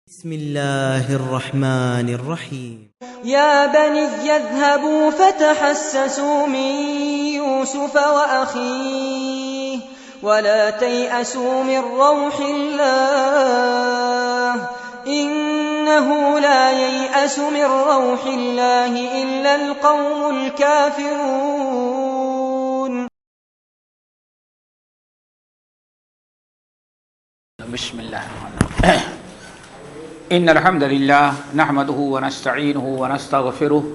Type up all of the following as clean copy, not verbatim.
بسم الله الرحمن الرحيم يا بني اذهبوا فتحسسوا من يوسف وأخيه ولا تيأسوا من روح الله إنه لا ييأس من روح الله إلا القوم الكافرون. بسم الله الرحمن الرحيم. إن الحمد لله نحمده ونستعينه ونستغفره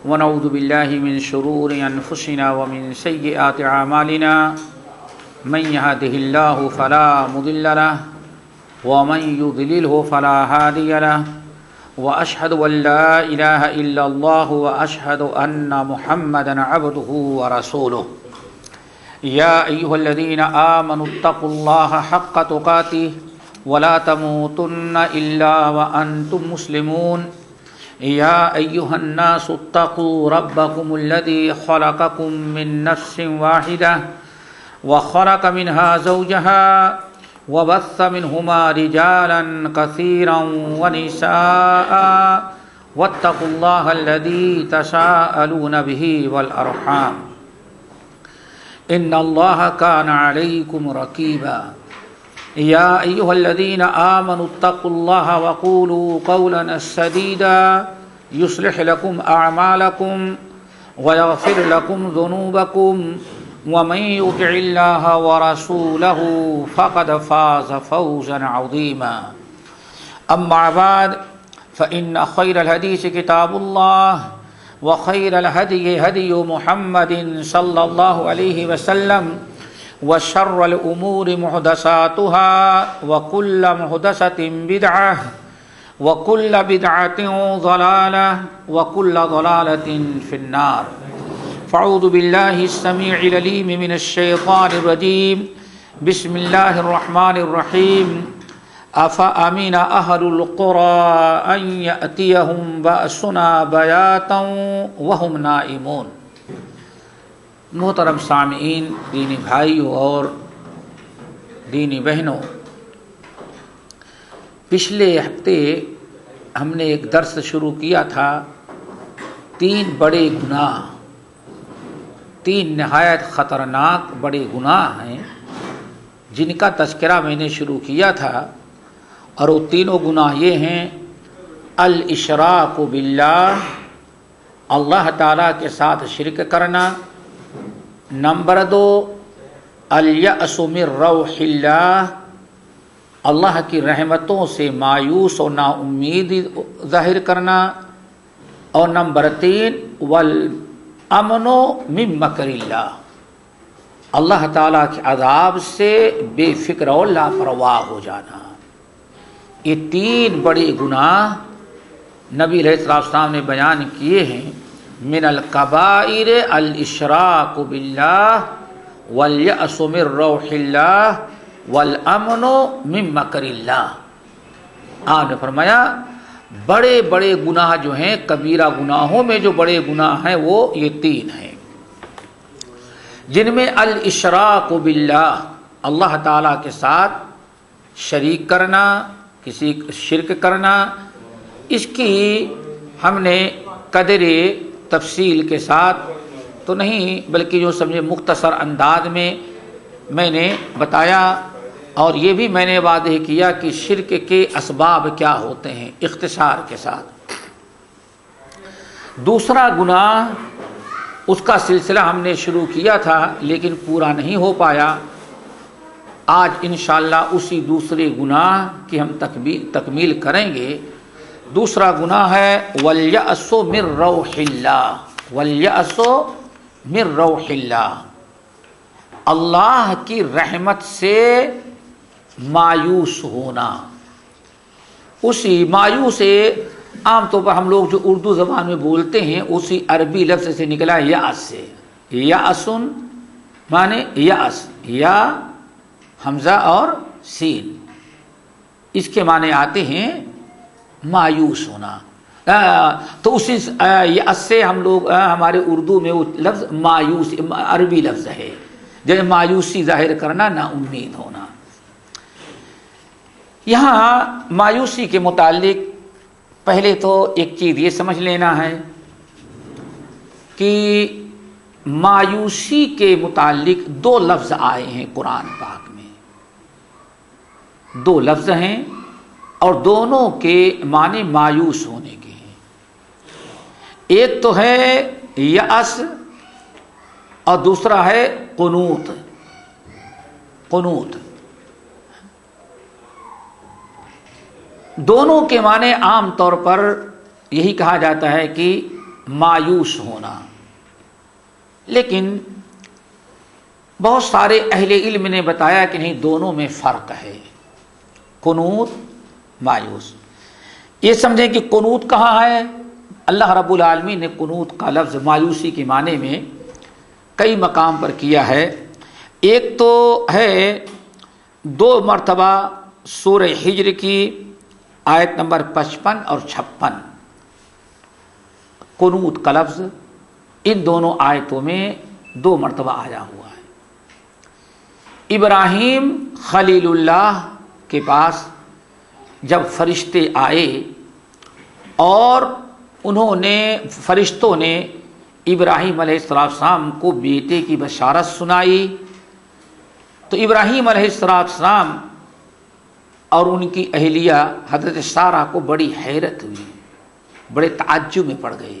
ونعوذ بالله من شرور أنفسنا ومن سيئات أعمالنا من يهده الله فلا مضل له ومن يضلله فلا هادي له وأشهد أن لا إله إلا الله وأشهد أن محمدا عبده ورسوله. يا أيها الذين آمنوا اتقوا الله حق تقاته ولا تموتن إلا وأنتم مسلمون. يا أيها الناس اتقوا ربكم الذي خلقكم من نفس واحدة وخلق منها زوجها وبث منهما رجالا كثيرا ونساء واتقوا الله الذي تساءلون به والأرحام إن الله كان عليكم رقيبا. يا أيها الذين آمنوا اتقوا الله وقولوا قولا سديدا يصلح لكم أعمالكم ويغفر لكم ذنوبكم ومن يطع الله ورسوله فقد فاز فوزا عظيما. أما بعد فإن خير الحديث كتاب الله وخير الهدي هدي محمد صلى الله عليه وسلم وشر الأمور محدثاتها وكل محدثة بدعة وكل بدعة ضلالة وكل ضلالة في النار. فأعوذ بالله السميع العليم من الشيطان الرجيم. بسم الله الرحمن الرحيم. أفأمن أهل القرى أن يأتيهم بأسنا بياتا وهم نائمون. محترم سامعین، دینی بھائیوں اور دینی بہنوں، پچھلے ہفتے ہم نے ایک درس شروع کیا تھا، 3 بڑے گناہ، 3 نہایت خطرناک بڑے گناہ ہیں جن کا تذکرہ میں نے شروع کیا تھا، اور وہ تینوں گناہ یہ ہیں: الاشراک باللہ، اللہ تعالیٰ کے ساتھ شرک کرنا، نمبر 2 الیأس من روح اللہ، اللہ کی رحمتوں سے مایوس و نا امید ظاہر کرنا، اور نمبر 3 والامن من مکر اللہ، اللہ تعالیٰ کے عذاب سے بے فکر اور لاپرواہ ہو جانا۔ یہ 3 بڑے گناہ نبی علیہ السلام نے بیان کیے ہیں۔ من الکبائر الاشراک باللہ والیأس من روح اللہ والامن من مکر اللہ۔ آپ نے فرمایا بڑے بڑے گناہ جو ہیں، کبیرہ گناہوں میں جو بڑے گناہ ہیں وہ یہ 3 ہیں، جن میں الاشراک باللہ، اللہ تعالیٰ کے ساتھ شریک کرنا، کسی شرک کرنا، اس کی ہم نے قدر تفصیل کے ساتھ تو نہیں بلکہ جو سمجھے مختصر انداز میں نے بتایا، اور یہ بھی میں نے واضح کیا کہ شرک کے اسباب کیا ہوتے ہیں اختصار کے ساتھ۔ دوسرا گناہ، اس کا سلسلہ ہم نے شروع کیا تھا لیکن پورا نہیں ہو پایا، آج انشاءاللہ اسی دوسرے گناہ کی ہم تکمیل کریں گے۔ دوسرا گناہ ہے والیأس من روح اللہ، والیأس من روح اللہ، اللہ کی رحمت سے مایوس ہونا۔ اسی مایوس سے عام طور پر ہم لوگ جو اردو زبان میں بولتے ہیں اسی عربی لفظ سے نکلا ہے یأس سے۔ یأسن معنی یأس، یا حمزہ اور سین، اس کے معنی آتے ہیں مایوس ہونا۔ تو اسی یأس سے ہم لوگ ہمارے اردو میں وہ لفظ مایوس عربی لفظ ہے، جیسے مایوسی ظاہر کرنا، نا امید ہونا۔ یہاں مایوسی کے متعلق پہلے تو ایک چیز یہ سمجھ لینا ہے کہ مایوسی کے متعلق دو لفظ آئے ہیں قرآن پاک میں، دو لفظ ہیں اور دونوں کے معنی مایوس ہونے کے ہیں۔ ایک تو ہے یأس اور دوسرا ہے قنوط۔ قنوط دونوں کے معنی عام طور پر یہی کہا جاتا ہے کہ مایوس ہونا، لیکن بہت سارے اہل علم نے بتایا کہ نہیں، دونوں میں فرق ہے۔ قنوط مایوس، یہ سمجھیں کہ قنوط کہاں ہے؟ اللہ رب العالمین نے قنوط کا لفظ مایوسی کے معنی میں کئی مقام پر کیا ہے۔ ایک تو ہے 2 مرتبہ سورہ ہجر کی آیت نمبر 55 اور 56، قنوط کا لفظ ان دونوں آیتوں میں 2 مرتبہ آیا ہوا ہے۔ ابراہیم خلیل اللہ کے پاس جب فرشتے آئے اور فرشتوں نے ابراہیم علیہ السلام کو بیٹے کی بشارت سنائی، تو ابراہیم علیہ السلام اور ان کی اہلیہ حضرت سارہ کو بڑی حیرت ہوئی، بڑے تعجب میں پڑ گئے۔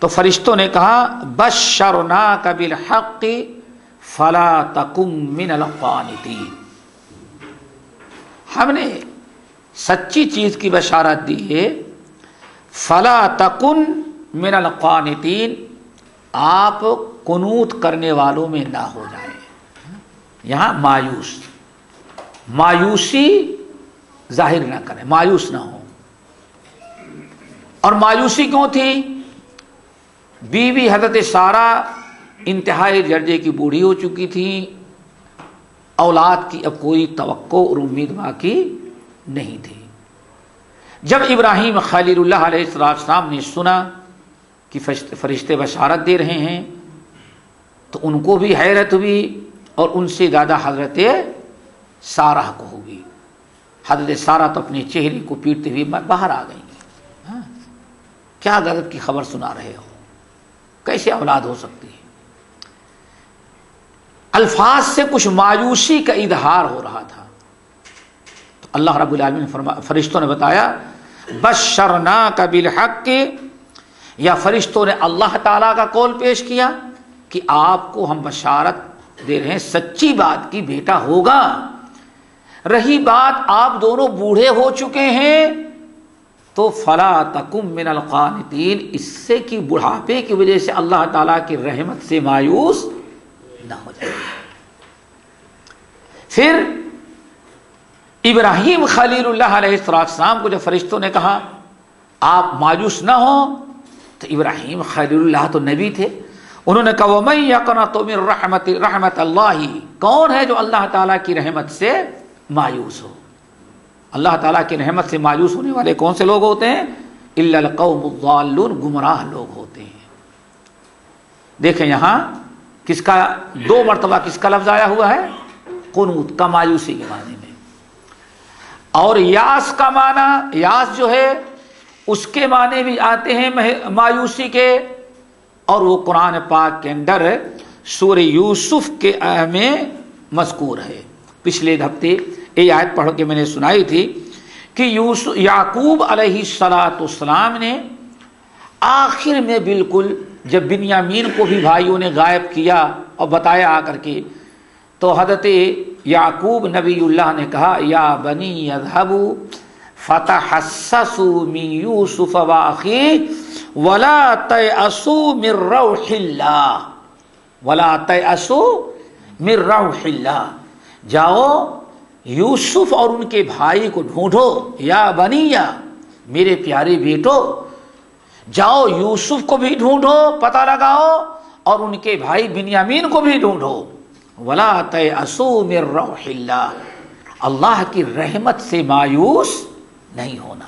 تو فرشتوں نے کہا بشرناک بالحق فلا تکن من القانتین، ہم نے سچی چیز کی بشارت دی ہے، فلا تکن من القانتین، آپ قنوط کرنے والوں میں نہ ہو جائیں۔ یہاں مایوسی ظاہر نہ کریں، مایوس نہ ہو۔ اور مایوسی کیوں تھی؟ بیوی حضرت سارہ انتہائی درجے کی بوڑھی ہو چکی تھی، اولاد کی اب کوئی توقع اور امید باقی نہیں تھی۔ جب ابراہیم خلیل اللہ علیہ السلام نے سنا کہ فرشتے بشارت دے رہے ہیں تو ان کو بھی حیرت ہوئی، اور ان سے زیادہ حضرت سارہ کو ہوگی۔ حضرت سارہ تو اپنے چہرے کو پیٹتے ہوئے باہر آ گئی، کیا غضب کی خبر سنا رہے ہو، کیسے اولاد ہو سکتی ہے؟ الفاظ سے کچھ مایوسی کا اظہار ہو رہا تھا۔ تو اللہ رب العالمین نے فرشتوں نے بتایا بشرناک بالحق، یا فرشتوں نے اللہ تعالیٰ کا قول پیش کیا کہ آپ کو ہم بشارت دے رہے ہیں سچی بات کی، بیٹا ہوگا۔ رہی بات آپ دونوں بوڑھے ہو چکے ہیں تو فلا تکن من القانتین، اس سے کہ بڑھاپے کی وجہ سے اللہ تعالیٰ کی رحمت سے مایوس نہ ہو جائے۔ پھر ابراہیم خلیل اللہ علیہ السلام کو جب فرشتوں نے کہا آپ مایوس نہ ہوں، تو ابراہیم خلیل اللہ تو نبی تھے، انہوں نے کہا وَمَن يَقْنَطُ مِن رحمت اللہ، کون ہے جو اللہ تعالیٰ کی رحمت سے مایوس ہو؟ اللہ تعالیٰ کی رحمت سے مایوس ہونے والے کون سے لوگ ہوتے ہیں؟ الا القوم الضالون، گمراہ لوگ ہوتے ہیں۔ دیکھیں یہاں کس کا 2 مرتبہ کس کا لفظ آیا ہوا ہے؟ قنوط کا، مایوسی کے معنی میں۔ اور یاس کا معنی، یاس جو ہے اس کے معنی بھی آتے ہیں مایوسی کے، اور وہ قرآن پاک کے اندر سورہ یوسف کے میں مذکور ہے۔ پچھلے ہفتے یہ آیت پڑھ کے میں نے سنائی تھی کہ یعقوب علیہ السلام نے آخر میں بالکل جب بنیامین کو بھی بھائیوں نے غائب کیا اور بتایا آ کر کے، تو حضرت یعقوب نبی اللہ نے کہا یا بنی اذهبوا فتحسسوا من یوسف واخیہ ولا تیأسوا من روح اللہ، ولا تیأسوا من روح اللہ، جاؤ یوسف اور ان کے بھائی کو ڈھونڈو، یا بنیا، میرے پیارے بیٹو، جاؤ یوسف کو بھی ڈھونڈو، پتہ لگاؤ، اور ان کے بھائی بنیامین کو بھی ڈھونڈو، ولا تیأسوا من روح اللہ، اللہ کی رحمت سے مایوس نہیں ہونا۔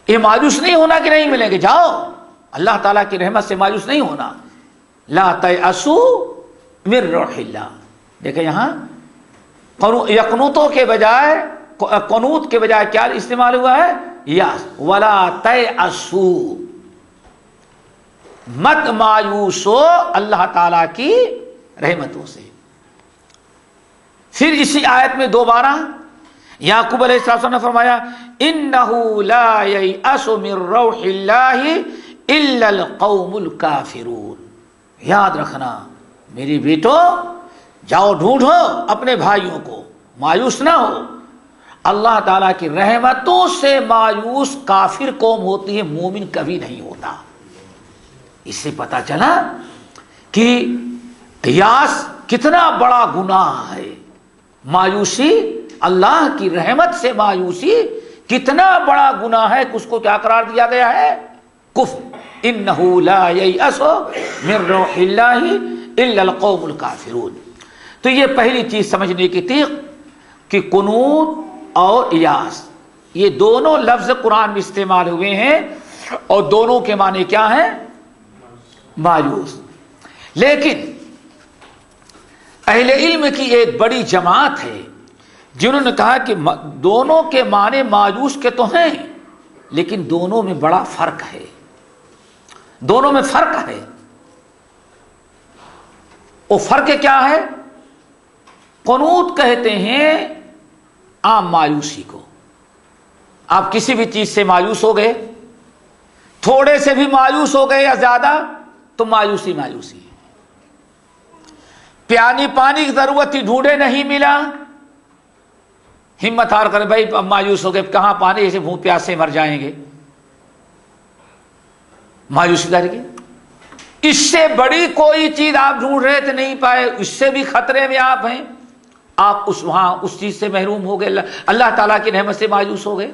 یہ مایوس نہیں ہونا کہ نہیں ملیں گے، جاؤ اللہ تعالیٰ کی رحمت سے مایوس نہیں ہونا، لا تیأسوا من روح اللہ۔ دیکھیں یہاں یقنوتوں کے بجائے قنوت کے بجائے کیا استعمال ہوا ہے؟ یاس. ولا تیأسوا، مت مایوس ہو اللہ تعالی کی رحمتوں سے. پھر اسی آیت میں دوبارہ یعقوب علیہ السلام نے فرمایا انہ لا ییأس من روح اللہ الا القوم الکافرون. یاد رکھنا میری بیٹو، جاؤ ڈھونڈو اپنے بھائیوں کو، مایوس نہ ہو. اللہ تعالیٰ کی رحمتوں سے مایوس کافر قوم ہوتی ہے، مومن کبھی نہیں ہوتا. اس سے پتہ چلا کہ یاس کتنا بڑا گناہ ہے. مایوسی، اللہ کی رحمت سے مایوسی کتنا بڑا گناہ ہے کہ اس کو کیا قرار دیا گیا ہے؟ کفر. انہ لا ییأس من روح اللہ الا القوم الکافرون. تو یہ پہلی چیز سمجھنے کی تھی کہ قنوت اور یاس یہ دونوں لفظ قرآن میں استعمال ہوئے ہیں اور دونوں کے معنی کیا ہیں؟ مایوس. لیکن اہل علم کی ایک بڑی جماعت ہے جنہوں نے کہا کہ دونوں کے معنی مایوس کے تو ہیں، لیکن دونوں میں بڑا فرق ہے. دونوں میں فرق ہے. وہ فرق کیا ہے؟ قنوت کہتے ہیں عام مایوسی کو. آپ کسی بھی چیز سے مایوس ہو گئے، تھوڑے سے بھی مایوس ہو گئے یا زیادہ، تو مایوسی مایوسی ہے. پانی کی ضرورت تھی، ڈھونڈے نہیں ملا، ہمت ہار کر بھائی اب مایوس ہو گئے، کہاں پانی، ایسے بھوک پیاس سے مر جائیں گے، مایوسی دار کی. اس سے بڑی کوئی چیز آپ ڈھونڈ رہے تھے نہیں پائے، اس سے بھی خطرے میں آپ ہیں، آپ اس چیز سے محروم ہو گئے، اللہ تعالیٰ کی رحمت سے مایوس ہو گئے.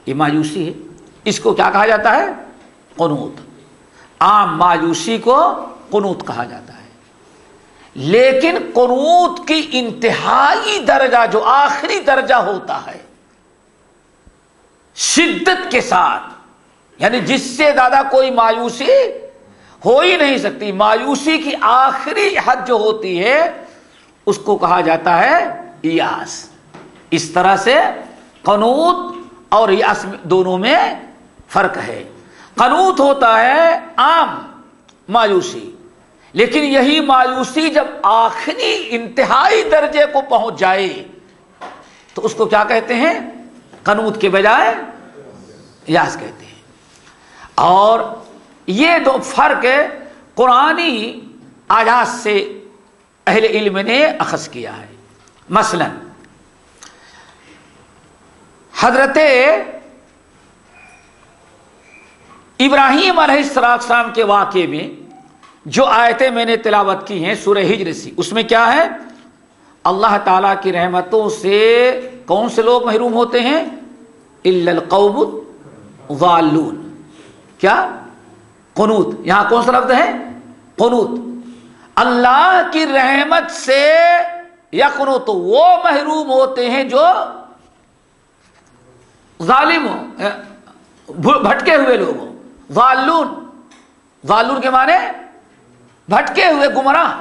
یہ مایوسی ہے. اس کو کیا کہا جاتا ہے؟ قنوت. عام مایوسی کو قنوت کہا جاتا ہے. لیکن قنوت کی انتہائی درجہ جو آخری درجہ ہوتا ہے شدت کے ساتھ، یعنی جس سے زیادہ کوئی مایوسی ہو ہی نہیں سکتی، مایوسی کی آخری حد جو ہوتی ہے اس کو کہا جاتا ہے یاس. اس طرح سے قنوت اور یاس دونوں میں فرق ہے. قنوت ہوتا ہے عام مایوسی، لیکن یہی مایوسی جب آخری انتہائی درجے کو پہنچ جائے تو اس کو کیا کہتے ہیں؟ قنوت کے بجائے یاس کہتے ہیں. اور یہ دو فرق قرآنی آیات سے اہل علم نے اخذ کیا ہے. مثلا حضرت ابراہیم علیہ السلام کے واقعے میں جو آیتیں میں نے تلاوت کی ہیں سورہ ہجر سے، اس میں کیا ہے؟ اللہ تعالیٰ کی رحمتوں سے کون سے لوگ محروم ہوتے ہیں؟ الا القوم الضالون. کیا؟ قنوت. یہاں کون سا لفظ ہے؟ قنوت. اللہ کی رحمت سے یقنوت وہ محروم ہوتے ہیں جو ظالم ہو، بھٹکے ہوئے لوگ ہوں. ضالون، ضالون کے معنی بھٹکے ہوئے، گمراہ.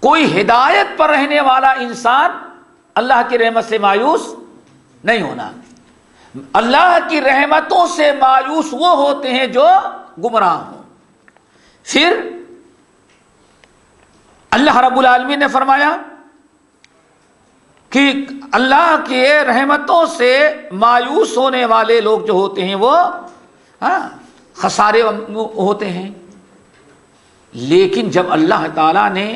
کوئی ہدایت پر رہنے والا انسان اللہ کی رحمت سے مایوس نہیں ہونا. اللہ کی رحمتوں سے مایوس وہ ہوتے ہیں جو گمراہ ہوں. پھر اللہ رب العالمین نے فرمایا کہ اللہ کی رحمتوں سے مایوس ہونے والے لوگ جو ہوتے ہیں وہ خسارے ہوتے ہیں. لیکن جب اللہ تعالیٰ نے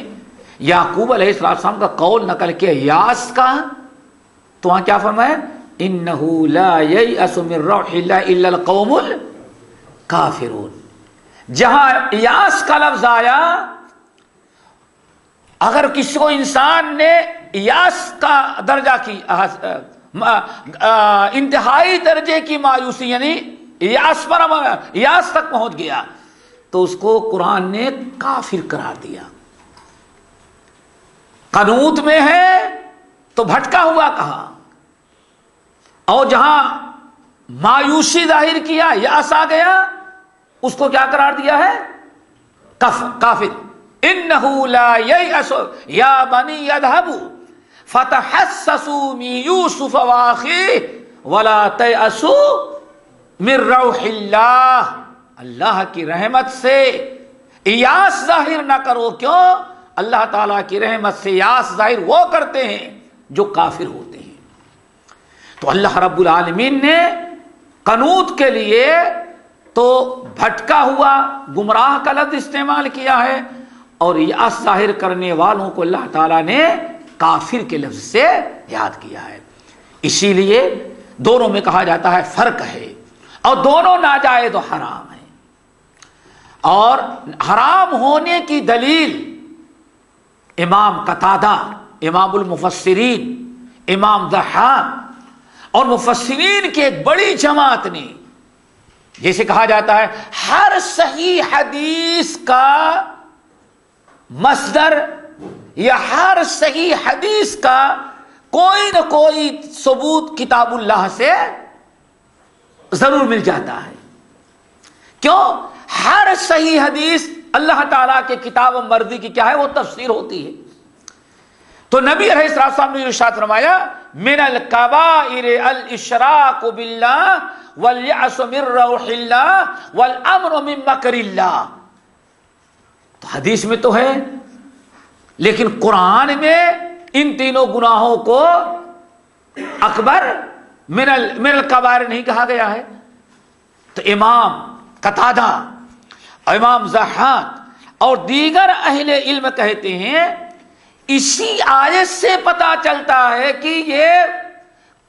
یعقوب علیہ السلام کا قول نقل کیا یاس کا، تو وہاں کیا فرمایا؟ انہ لا ییأس من روح اللہ الا القوم الکافرون. جہاں یاس کا لفظ آیا، اگر کسی کو انسان نے یاس کا درجہ کی انتہائی درجے کی مایوسی یعنی یاس تک پہنچ گیا تو اس کو قرآن نے کافر قرار دیا. قنوت میں ہے تو بھٹکا ہوا کہا، اور جہاں مایوسی ظاہر کیا، یاس آ گیا، اس کو کیا قرار دیا ہے؟ کافر. انہ لا ییأس یا بنی اذهبوا فتحسسوا من یوسف واخیہ ولا تیأسوا من روح اللہ، اللہ کی رحمت سے یاس ظاہر نہ کرو. کیوں؟ اللہ تعالیٰ کی رحمت سے یاس ظاہر وہ کرتے ہیں جو کافر ہوتے ہیں. تو اللہ رب العالمین نے قنوت کے لیے تو بھٹکا ہوا گمراہ کا لفظ استعمال کیا ہے، اور یاس ظاہر کرنے والوں کو اللہ تعالیٰ نے کافر کے لفظ سے یاد کیا ہے. اسی لیے دونوں میں کہا جاتا ہے فرق ہے، اور دونوں ناجائز و حرام ہیں. اور حرام ہونے کی دلیل امام قتادہ، امام المفسرین، امام ضحاک اور مفسرین کی ایک بڑی جماعت نے، جیسے کہا جاتا ہے ہر صحیح حدیث کا مصدر یا ہر صحیح حدیث کا کوئی نہ کوئی ثبوت کتاب اللہ سے ضرور مل جاتا ہے. کیوں؟ ہر صحیح حدیث اللہ تعالیٰ کے کتاب و مرضی کی کیا ہے؟ وہ تفسیر ہوتی ہے. تو نبی علیہ السلام نے ارشاد فرمایا من الکبائر الاشراک باللہ والیأس من روح اللہ والامر من مکر اللہ. تو حدیث میں تو ہے، لیکن قرآن میں ان تینوں گناہوں کو اکبر من الکبائر نہیں کہا گیا ہے. تو امام قتادہ، امام ضحاک اور دیگر اہل علم کہتے ہیں اسی آیت سے پتہ چلتا ہے کہ یہ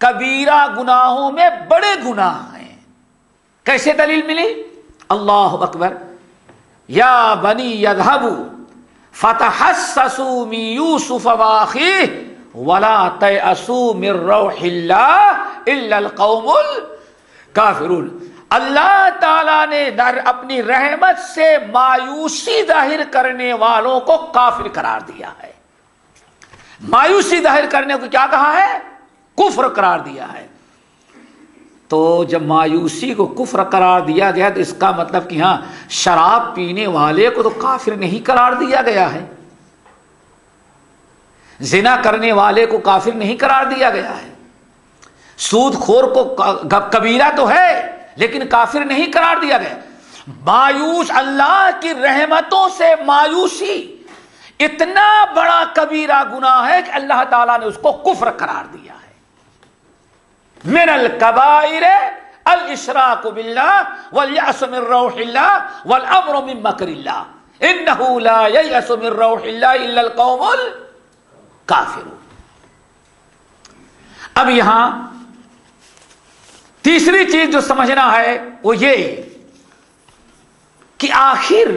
کبیرہ گناہوں میں بڑے گناہ ہیں. کیسے دلیل ملی؟ اللہ اکبر. یا بنی یذهبوا فتحسسوا من یوسف واخیہ ولا تیأسوا من روح اللہ الا القوم الکافرون. اللہ تعالیٰ نے اپنی رحمت سے مایوسی ظاہر کرنے والوں کو کافر قرار دیا ہے. مایوسی ظاہر کرنے کو کیا کہا ہے؟ کفر قرار دیا ہے. تو جب مایوسی کو کفر قرار دیا گیا تو اس کا مطلب کہ ہاں شراب پینے والے کو تو کافر نہیں قرار دیا گیا ہے، زنا کرنے والے کو کافر نہیں قرار دیا گیا ہے، سود خور کو کبیرہ تو ہے لیکن کافر نہیں قرار دیا گیا. مایوس، اللہ کی رحمتوں سے مایوسی اتنا بڑا کبیرہ گناہ ہے کہ اللہ تعالیٰ نے اس کو کفر قرار دیا ہے. من الکبائر الاشراک باللہ والیأس من روح اللہ والامر من مکر اللہ انہ لا ییأس من روح اللہ الا القوم الکافرون. اب یہاں تیسری چیز جو سمجھنا ہے وہ یہ کہ آخر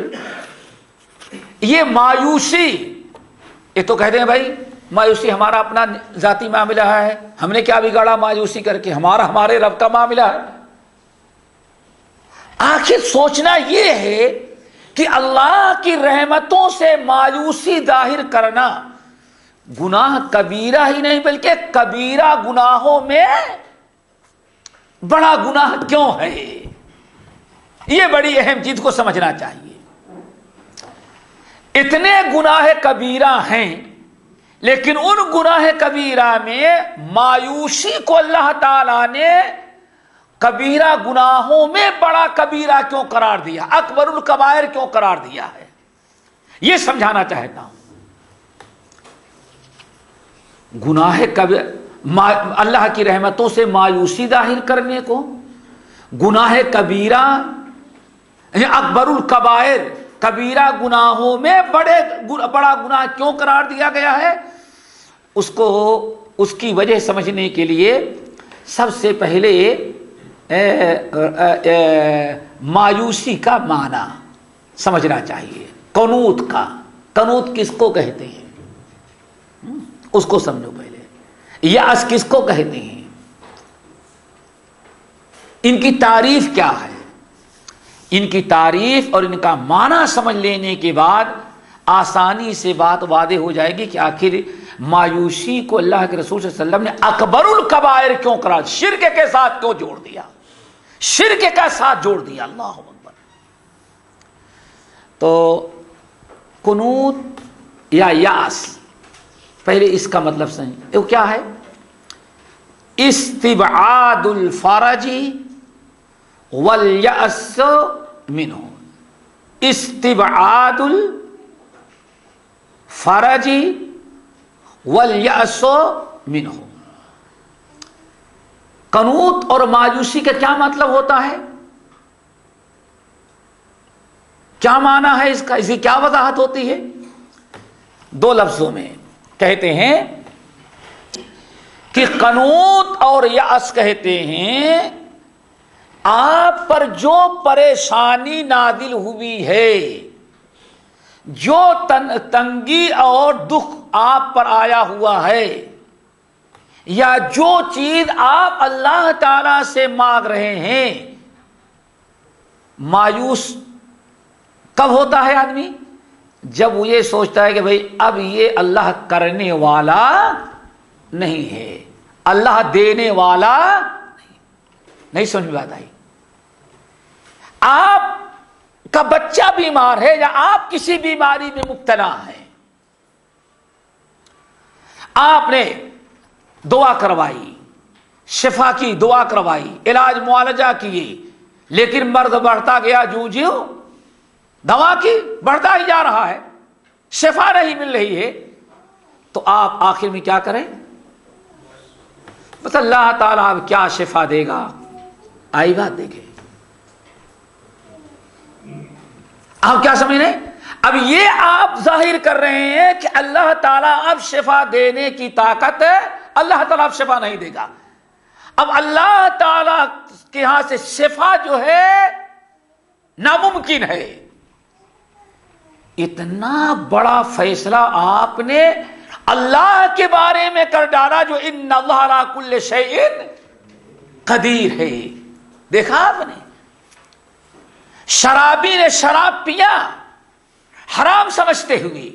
یہ مایوسی، یہ تو کہتے ہیں بھائی مایوسی ہمارا اپنا ذاتی معاملہ ہے، ہم نے کیا بگاڑا مایوسی کر کے، ہمارے رب کا معاملہ ہے. آخر سوچنا یہ ہے کہ اللہ کی رحمتوں سے مایوسی ظاہر کرنا گناہ کبیرہ ہی نہیں بلکہ کبیرہ گناہوں میں بڑا گناہ کیوں ہے؟ یہ بڑی اہم چیز کو سمجھنا چاہیے. اتنے گناہ کبیرہ ہیں لیکن ان گناہ کبیرہ میں مایوسی کو اللہ تعالیٰ نے کبیرہ گناہوں میں بڑا کبیرہ کیوں قرار دیا، اکبر الکبائر کیوں قرار دیا ہے، یہ سمجھانا چاہتا ہوں. گناہ اللہ کی رحمتوں سے مایوسی ظاہر کرنے کو گناہ کبیرہ اکبر الکبائر، کبیرہ گناہوں میں بڑا گناہ کیوں قرار دیا گیا ہے، اس کی وجہ سمجھنے کے لیے سب سے پہلے مایوسی کا معنی سمجھنا چاہیے. قنوت کس کو کہتے ہیں اس کو سمجھو پہلے. یأس کس کو کہتے ہیں، ان کی تعریف کیا ہے. ان کی تعریف اور ان کا معنی سمجھ لینے کے بعد آسانی سے بات واضح ہو جائے گی کہ آخر مایوسی کو اللہ کے رسول صلی اللہ علیہ وسلم نے اکبر الکبائر کیوں قرار، شرک کے ساتھ کیوں جوڑ دیا، شرک کا ساتھ جوڑ دیا. اللہ اکبر. تو قنوت یا یاس پہلے اس کا مطلب سمجھ، وہ کیا ہے؟ استبعاد الفرج والیأس منہ، استبعاد الفرج والیأس منہ۔ قنوط اور مایوسی کا کیا مطلب ہوتا ہے؟ کیا معنی ہے اس کا؟ اس کی کیا وضاحت ہوتی ہے؟ دو لفظوں میں کہتے ہیں کہ قنوط اور یأس کہتے ہیں آپ پر جو پریشانی نازل ہوئی ہے، جو تنگی اور دکھ آپ پر آیا ہوا ہے، یا جو چیز آپ اللہ تعالی سے مانگ رہے ہیں، مایوس کب ہوتا ہے آدمی؟ جب وہ یہ سوچتا ہے کہ بھئی اب یہ اللہ کرنے والا نہیں ہے، اللہ دینے والا نہیں۔ سمجھ میں بات آئی؟ آپ کا بچہ بیمار ہے یا آپ کسی بیماری میں مبتلا ہیں، آپ نے دعا کروائی، شفا کی دعا کروائی، علاج معالجہ کیے، لیکن مرض بڑھتا گیا، جوں دوا کی بڑھتا ہی جا رہا ہے، شفا نہیں مل رہی ہے، تو آپ آخر میں کیا کریں؟ بس اللہ تعالیٰ اب کیا شفا دے گا، آئی بات دیکھیں۔ آپ کیا سمجھ رہے ہیں؟ اب یہ آپ ظاہر کر رہے ہیں کہ اللہ تعالیٰ اب شفا دینے کی طاقت ہے، اللہ تعالیٰ اب شفا نہیں دے گا۔ اب اللہ تعالیٰ کے ہاں سے شفا جو ہے ناممکن ہے۔ اتنا بڑا فیصلہ آپ نے اللہ کے بارے میں کر ڈالا جو ان اللہ علی کل شیء قدیر ہے۔ دیکھا آپ نے، شرابی نے شراب پیا حرام سمجھتے ہوئے،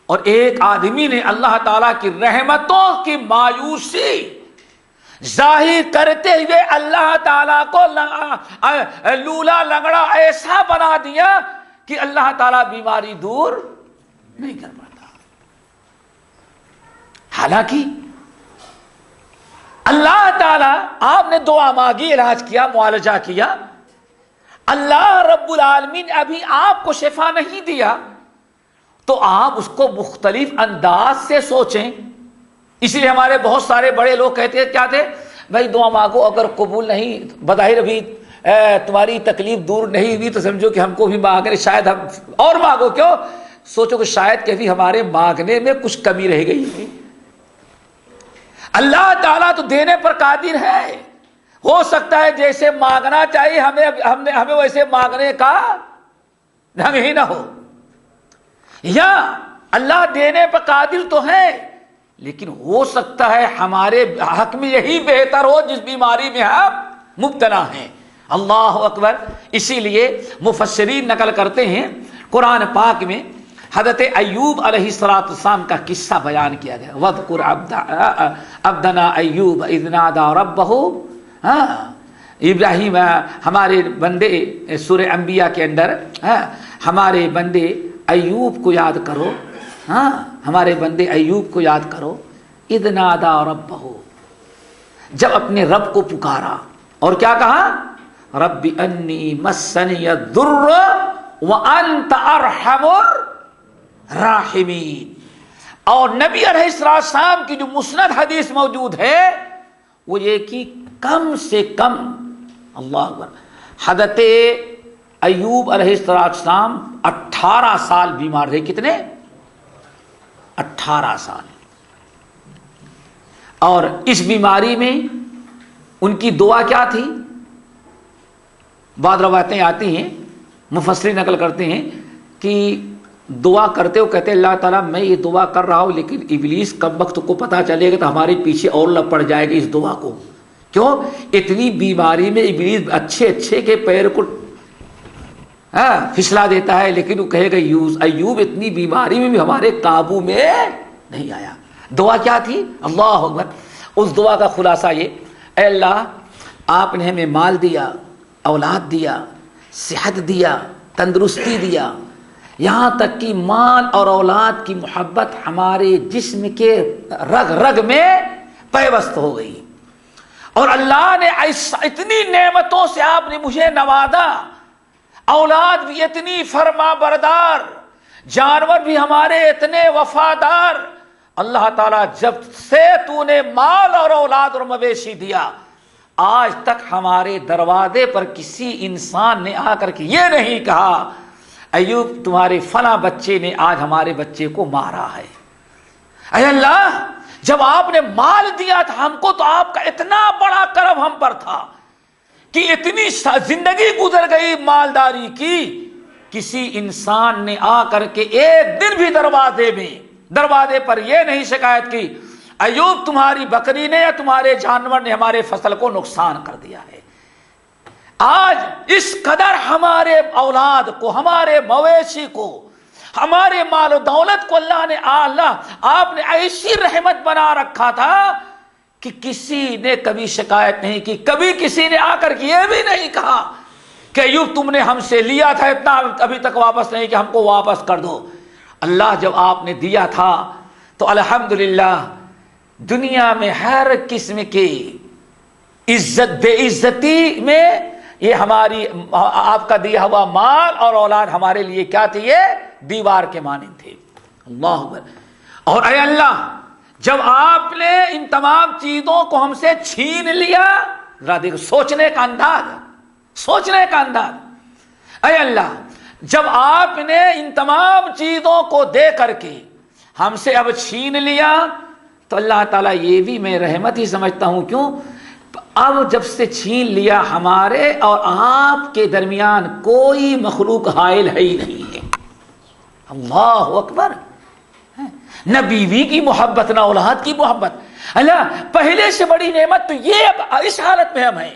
اور ایک آدمی نے اللہ تعالیٰ کی رحمتوں کی مایوسی ظاہر کرتے ہوئے اللہ تعالیٰ کو لولا لنگڑا ایسا بنا دیا کہ اللہ تعالیٰ بیماری دور نہیں کر پاتا۔ حالانکہ اللہ تعالیٰ، آپ نے دعا مانگی، علاج کیا، معالجہ کیا، اللہ رب العالمین ابھی آپ کو شفا نہیں دیا، تو آپ اس کو مختلف انداز سے سوچیں۔ اس لیے ہمارے بہت سارے بڑے لوگ کہتے ہیں کیا تھے، بھائی دعا مانگو، اگر قبول نہیں، بظاہر ابھی تمہاری تکلیف دور نہیں ہوئی تو سمجھو کہ ہم کو بھی مانگنے، شاید ہم اور مانگو، کیوں؟ سوچو کہ شاید کبھی ہمارے مانگنے میں کچھ کمی رہ گئی ہے۔ اللہ تعالیٰ تو دینے پر قادر ہے، ہو سکتا ہے جیسے مانگنا چاہیے ہمیں ویسے مانگنے کا ڈھنگ ہی نہ ہو، یا اللہ دینے پر قادر تو ہے لیکن ہو سکتا ہے ہمارے حق میں یہی بہتر ہو جس بیماری میں ہم مبتلا ہیں۔ اللہ اکبر۔ اسی لیے مفسرین نقل کرتے ہیں قرآن پاک میں حضرت ایوب علیہ السلام کا قصہ بیان کیا گیا، وَاذْكُرْ عَبْدَنَا ایوب اذ نادى ربہ۔ ابراہیم ہمارے بندے، سورہ انبیاء کے اندر ہمارے بندے ایوب کو یاد کرو، ہمارے بندے ایوب کو یاد کرو، اذ نادى ربہ، جب اپنے رب کو پکارا، اور کیا کہا؟ رب انی مسنی الضر وانت ارحم الراحمین۔ اور نبی علیہ السلام کی جو مسند حدیث موجود ہے وہ یہ کہ کم سے کم، اللہ اکبر، حضرت ایوب علیہ السلام 18 سال بیمار رہے۔ کتنے؟ 18 سال۔ اور اس بیماری میں ان کی دعا کیا تھی؟ بعض روایتیں آتی ہیں، مفسرین نقل کرتے ہیں کہ دعا کرتے ہو کہتے اللہ تعالیٰ میں یہ دعا کر رہا ہوں لیکن ابلیس کب وقت کو پتہ چلے گا تو ہمارے پیچھے اور لگ پڑ جائے گی اس دعا کو۔ کیوں؟ اتنی بیماری میں ابلیس اچھے کے پیر کو پھسلا دیتا ہے، لیکن وہ کہے گا ایوب اتنی بیماری میں بھی ہمارے قابو میں نہیں آیا۔ دعا کیا تھی؟ اللہ اکبر۔ اس دعا کا خلاصہ یہ، اے اللہ آپ نے ہمیں مال دیا، اولاد دیا، صحت دیا، تندرستی دیا، یہاں تک کہ مال اور اولاد کی محبت ہمارے جسم کے رگ رگ میں پیوست ہو گئی. اور اللہ نے اتنی نعمتوں سے آپ نے مجھے نوازا، اولاد بھی اتنی فرما بردار، جانور بھی ہمارے اتنے وفادار. اللہ تعالیٰ جب سے تو نے مال اور اولاد اور مویشی دیا، آج تک ہمارے دروازے پر کسی انسان نے آ کر کے یہ نہیں کہا ایوب تمہارے فلاں بچے نے آج ہمارے بچے کو مارا ہے. اے اللہ، جب آپ نے مال دیا تھا ہم کو تو آپ کا اتنا بڑا کرم ہم پر تھا کہ اتنی زندگی گزر گئی مالداری کی، کسی انسان نے آ کر کے ایک دن بھی دروازے پر یہ نہیں شکایت کی ایوب تمہاری بکری نے یا تمہارے جانور نے ہمارے فصل کو نقصان کر دیا ہے. آج اس قدر ہمارے اولاد کو، ہمارے مویشی کو، ہمارے مال و دولت کو اللہ آپ نے ایسی رحمت بنا رکھا تھا کہ کسی نے کبھی شکایت نہیں کی. کبھی کسی نے آ کر کے یہ بھی نہیں کہا کہ ایوب تم نے ہم سے لیا تھا اتنا ابھی تک واپس نہیں کہ ہم کو واپس کر دو. اللہ جب آپ نے دیا تھا تو الحمدللہ دنیا میں ہر قسم کی عزت بے عزتی میں یہ ہماری آپ کا دیا ہوا مال اور اولاد ہمارے لیے کیا تھی؟ یہ دیوار کے مانند تھے. اللہ اکبر. اور اے اللہ جب آپ نے ان تمام چیزوں کو ہم سے چھین لیا، ذرا دیکھو سوچنے کا انداز. اے اللہ جب آپ نے ان تمام چیزوں کو دے کر کے ہم سے اب چھین لیا تو اللہ تعالیٰ یہ بھی میں رحمت ہی سمجھتا ہوں. کیوں؟ اب جب سے چھین لیا ہمارے اور آپ کے درمیان کوئی مخلوق حائل ہے ہی نہیں ہے. اللہ اکبر. نہ بیوی کی محبت نہ اولاد کی محبت. اللہ پہلے سے بڑی نعمت تو یہ اب اس حالت میں ہم ہیں،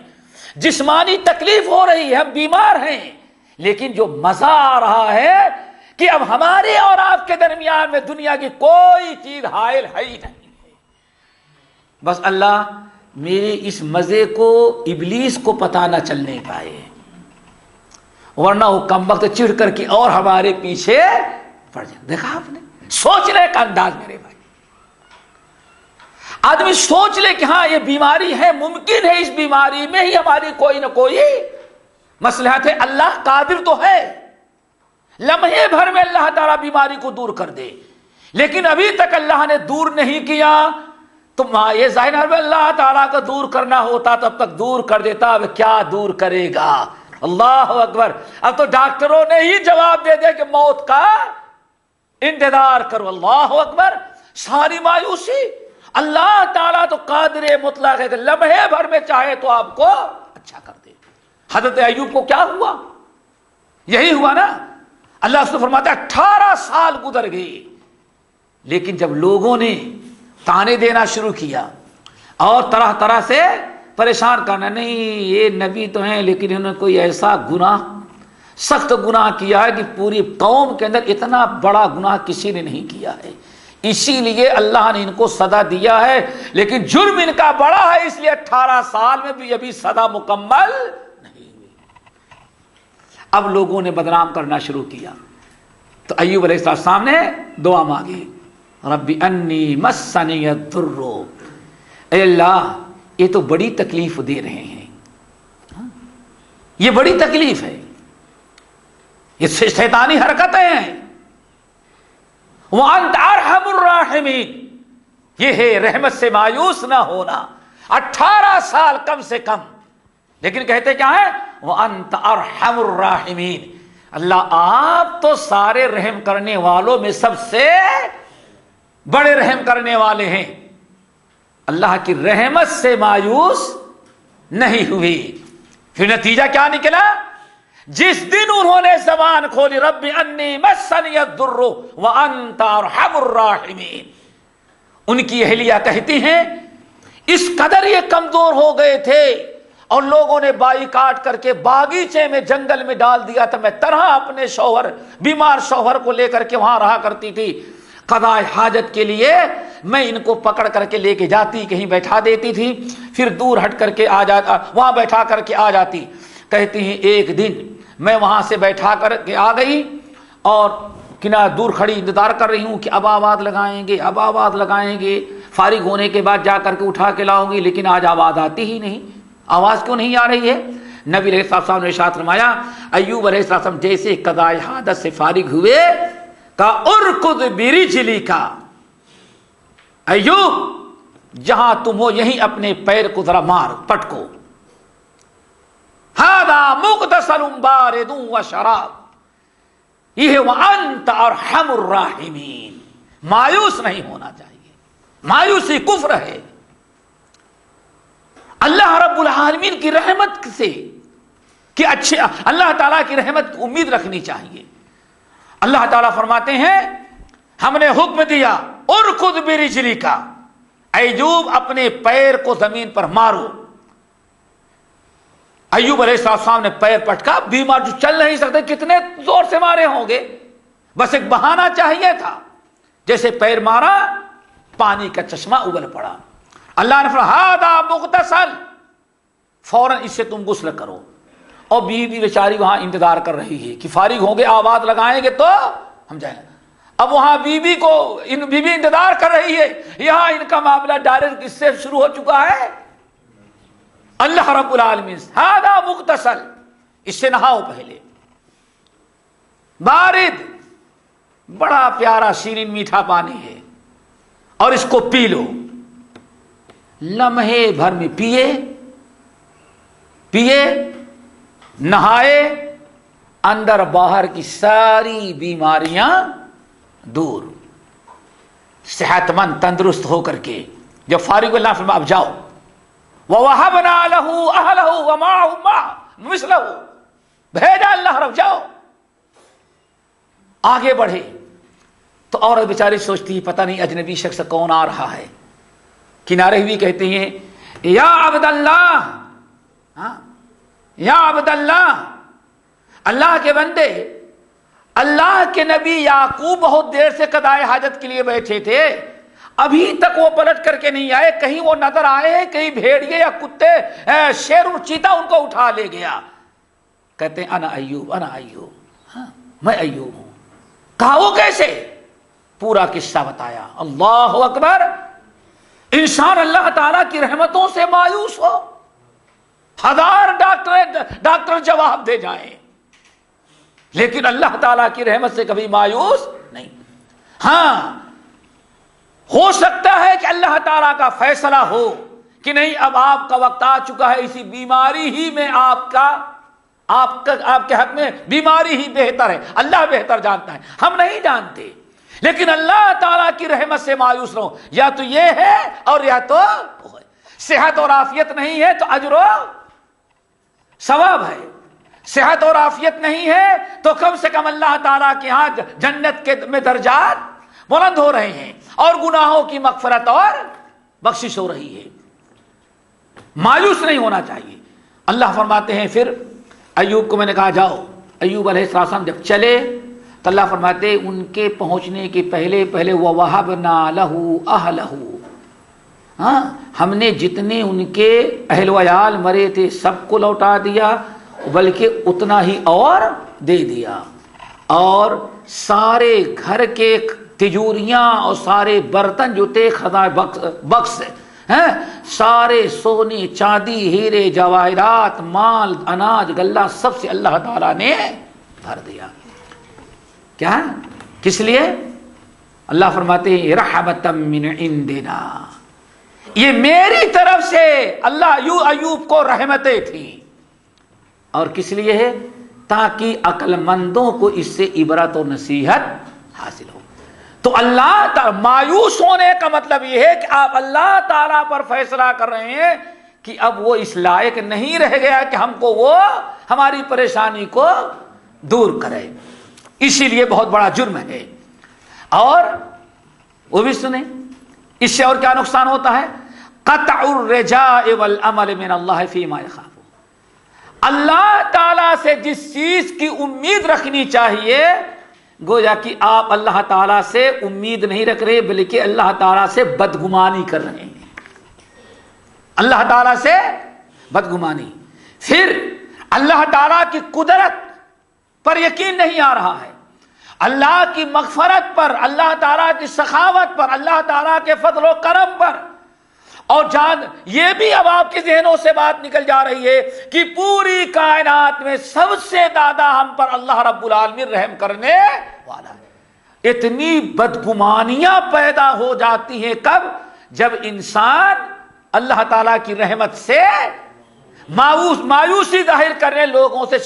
جسمانی تکلیف ہو رہی ہے، ہم بیمار ہیں، لیکن جو مزہ آ رہا ہے کہ اب ہمارے اور آپ کے درمیان میں دنیا کی کوئی چیز حائل ہے ہی نہیں. بس اللہ میرے اس مزے کو ابلیس کو پتہ نہ چلنے پائے، ورنہ وہ کم وقت چڑھ کر کے اور ہمارے پیچھے پڑ جائے. دیکھا آپ نے سوچنے کا انداز میرے بھائی. آدمی سوچ لے کہ ہاں یہ بیماری ہے، ممکن ہے اس بیماری میں ہی ہماری کوئی نہ کوئی مصلحت ہے. اللہ قادر تو ہے لمحے بھر میں اللہ تعالیٰ بیماری کو دور کر دے، لیکن ابھی تک اللہ نے دور نہیں کیا. تو یہ ظاہر ہے اللہ تعالیٰ کو دور کرنا ہوتا تو اب تک دور کر دیتا، اب کیا دور کرے گا. اللہ اکبر. اب تو ڈاکٹروں نے ہی جواب دے دیا کہ موت کا انتظار کرو. اللہ اکبر. ساری مایوسی. اللہ تعالیٰ تو قادر مطلق ہے کہ لمحے بھر میں چاہے تو آپ کو اچھا کر دے. حضرت ایوب کو کیا ہوا؟ یہی ہوا نا. اللہ سے فرماتا ہے 18 سال گزر گئے، لیکن جب لوگوں نے تانے دینا شروع کیا اور طرح طرح سے پریشان کرنا، نہیں یہ نبی تو ہیں لیکن انہوں نے کوئی ایسا گناہ، سخت گناہ کیا ہے کہ پوری قوم کے اندر اتنا بڑا گناہ کسی نے نہیں کیا ہے، اسی لیے اللہ نے ان کو سزا دیا ہے، لیکن جرم ان کا بڑا ہے اس لیے 18 سال میں بھی ابھی سزا مکمل نہیں ہوئی. اب لوگوں نے بدنام کرنا شروع کیا تو ایوب علیہ السلام نے دعا مانگی، رب انی مسنی الضر. اے اللہ یہ تو بڑی تکلیف دے رہے ہیں، یہ بڑی تکلیف ہے، یہ شیطانی حرکتیں ہیں. وانت ارحم الراحمین. یہ ہے رحمت سے مایوس نہ ہونا. 18 سال کم سے کم، لیکن کہتے کیا ہے؟ وانت ارحم الراحمین. اللہ آپ تو سارے رحم کرنے والوں میں سب سے بڑے رحم کرنے والے ہیں. اللہ کی رحمت سے مایوس نہیں ہوئی. پھر نتیجہ کیا نکلا؟ جس دن انہوں نے زبان کھولی رب انی مسنی الضر وانت ارحم الراحمین، ان کی اہلیہ کہتی ہیں اس قدر یہ کمزور ہو گئے تھے اور لوگوں نے بائی کاٹ کر کے باغیچے میں جنگل میں ڈال دیا تھا. میں طرح اپنے شوہر، بیمار شوہر کو لے کر کے وہاں رہا کرتی تھی، قضاء حاجت کے لیے میں ان کو پکڑ کر کے لے کے جاتی، کہیں بیٹھا دیتی تھی، پھر دور ہٹ کر کے آ جاتا، وہاں بیٹھا کر کے آ جاتی. کہتی ہیں ایک دن میں وہاں سے بیٹھا کر کے آ گئی اور کنارے دور کھڑی انتظار کر رہی ہوں کہ اب آواز لگائیں گے، اب آواز لگائیں گے، فارغ ہونے کے بعد جا کر کے اٹھا کے لاؤں گی، لیکن آج آواز آتی ہی نہیں۔ آواز کیوں نہیں آ رہی ہے؟ نبی علیہ السلام نے ارشاد فرمایا ایوب علیہ السلام جیسے قضاء حاجت سے فارغ ہوئے کا ارکض برجلک، ایوب جہاں تم ہو یہیں اپنے پیر کو ذرا مار پٹکو، ھذا مغتسل بارد وشراب، یہ وانت ارحم الراحمین۔ مایوس نہیں ہونا چاہیے، مایوسی کفر ہے۔ اللہ رب العالمین کی رحمت سے کہ اچھے اللہ تعالیٰ کی رحمت کی امید رکھنی چاہیے۔ اللہ تعالیٰ فرماتے ہیں ہم نے حکم دیا ارکض برجلک، ایوب اپنے پیر کو زمین پر مارو۔ ایوب علیہ السلام نے پیر پٹکا، بیمار جو چل نہیں سکتے کتنے زور سے مارے ہوں گے، بس ایک بہانہ چاہیے تھا، جیسے پیر مارا پانی کا چشمہ ابل پڑا۔ اللہ نے فرمایا ھذا مغتسل، فوراً اس سے تم غسل کرو۔ اور بیوی بیچاری وہاں انتظار کر رہی ہے کہ فارغ ہوں گے آواز لگائیں گے تو ہم جائیں۔ اب وہاں بیوی انتظار کر رہی ہے، یہاں ان کا معاملہ ڈائریکٹ اس سے شروع ہو چکا ہے۔ اللہ رب العالمین ھذا مغتسل، اس سے نہاؤ پہلے، بارد، بڑا پیارا شیرین میٹھا پانی ہے، اور اس کو پی لو۔ لمحے بھر میں پیے، نہائے، اندر باہر کی ساری بیماریاں دور، صحت مند تندرست ہو کر کے جب فارغ اللہ فرما اب جاؤ۔ وَوَهَبْنَا لَهُ أَهْلَهُ وَمَعَهُمْ مِثْلَهُ، بھیجا اللہ رب جاؤ، آگے بڑھے۔ تو عورت بیچاری سوچتی ہے پتہ نہیں اجنبی شخص کون آ رہا ہے، کنارے ہوئی کہتے ہیں یا عبد اللہ، یا عبد اللہ، اللہ کے بندے، اللہ کے نبی یعقوب بہت دیر سے قضاء حاجت کے لیے بیٹھے تھے، ابھی تک وہ پلٹ کر کے نہیں آئے، کہیں وہ نظر آئے ہیں، کہیں بھیڑیے یا کتے شیر اور چیتا ان کو اٹھا لے گیا۔ کہتے ہیں انا ایوب، انا ایوب، میں ایوب ہوں۔ کہا وہ کیسے؟ پورا قصہ بتایا۔ اللہ اکبر! انسان اللہ تعالیٰ کی رحمتوں سے مایوس ہو، ہزار ڈاکٹر جواب دے جائیں، لیکن اللہ تعالیٰ کی رحمت سے کبھی مایوس نہیں۔ ہاں، ہو سکتا ہے کہ اللہ تعالیٰ کا فیصلہ ہو کہ نہیں اب آپ کا وقت آ چکا ہے، اسی بیماری ہی میں آپ کے حق میں بیماری ہی بہتر ہے، اللہ بہتر جانتا ہے، ہم نہیں جانتے۔ لیکن اللہ تعالیٰ کی رحمت سے مایوس رہو، یا تو یہ ہے اور یا تو وہ ہے۔ صحت اور عافیت نہیں ہے تو اجر و ثواب ہے، صحت اور عافیت نہیں ہے تو کم سے کم اللہ تعالیٰ کے ہاں جنت میں درجات بلند ہو رہے ہیں، اور گناہوں کی مغفرت اور بخشش ہو رہی ہے۔ مایوس نہیں ہونا چاہیے۔ اللہ فرماتے ہیں پھر ایوب کو میں نے کہا جاؤ۔ ایوب علیہ السلام جب چلے تو اللہ فرماتے ان کے پہنچنے کے پہلے وَوَهَبْنَا لَهُ أَهْلَهُ، ہاں ہم نے جتنے ان کے اہل وعیال مرے تھے سب کو لوٹا دیا، بلکہ اتنا ہی اور دے دیا، اور سارے گھر کے تجوریاں اور سارے برتن جو تھے بکس ہیں، سارے سونے چاندی ہیرے جواہرات مال اناج غلہ سب سے اللہ تعالیٰ نے بھر دیا۔ کیا؟ کس لیے؟ اللہ فرماتے ہیں رحمتا من عندنا، یہ میری طرف سے اللہ ایوب کو رحمتیں تھیں۔ اور کس لیے ہے؟ تاکہ عقل مندوں کو اس سے عبرت اور نصیحت حاصل ہو۔ تو اللہ تعالی مایوس ہونے کا مطلب یہ ہے کہ آپ اللہ تعالیٰ پر فیصلہ کر رہے ہیں کہ اب وہ اس لائق نہیں رہ گیا کہ ہم کو وہ ہماری پریشانی کو دور کرے، اسی لیے بہت بڑا جرم ہے۔ اور وہ بھی سنیں اس سے اور کیا نقصان ہوتا ہے؟ قطع الرجاء والامل من اللہ فیما یخاف، اللہ تعالیٰ سے جس چیز کی امید رکھنی چاہیے گویا کہ آپ اللہ تعالیٰ سے امید نہیں رکھ رہے بلکہ اللہ تعالیٰ سے بدگمانی کر رہے ہیں، اللہ تعالیٰ سے بدگمانی۔ پھر اللہ تعالیٰ کی قدرت پر یقین نہیں آ رہا ہے، اللہ کی مغفرت پر، اللہ تعالیٰ کی سخاوت پر، اللہ تعالیٰ کے فضل و کرم پر. اور جان یہ بھی اب آپ کے ذہنوں سے بات نکل جا رہی ہے کہ پوری کائنات میں سب سے زیادہ ہم پر اللہ رب العالمین رحم کرنے والا ہے. اتنی بدگمانیاں پیدا ہو جاتی ہیں کب؟ جب انسان اللہ تعالیٰ کی رحمت سے مایوسی ظاہر کرنے، لوگوں سے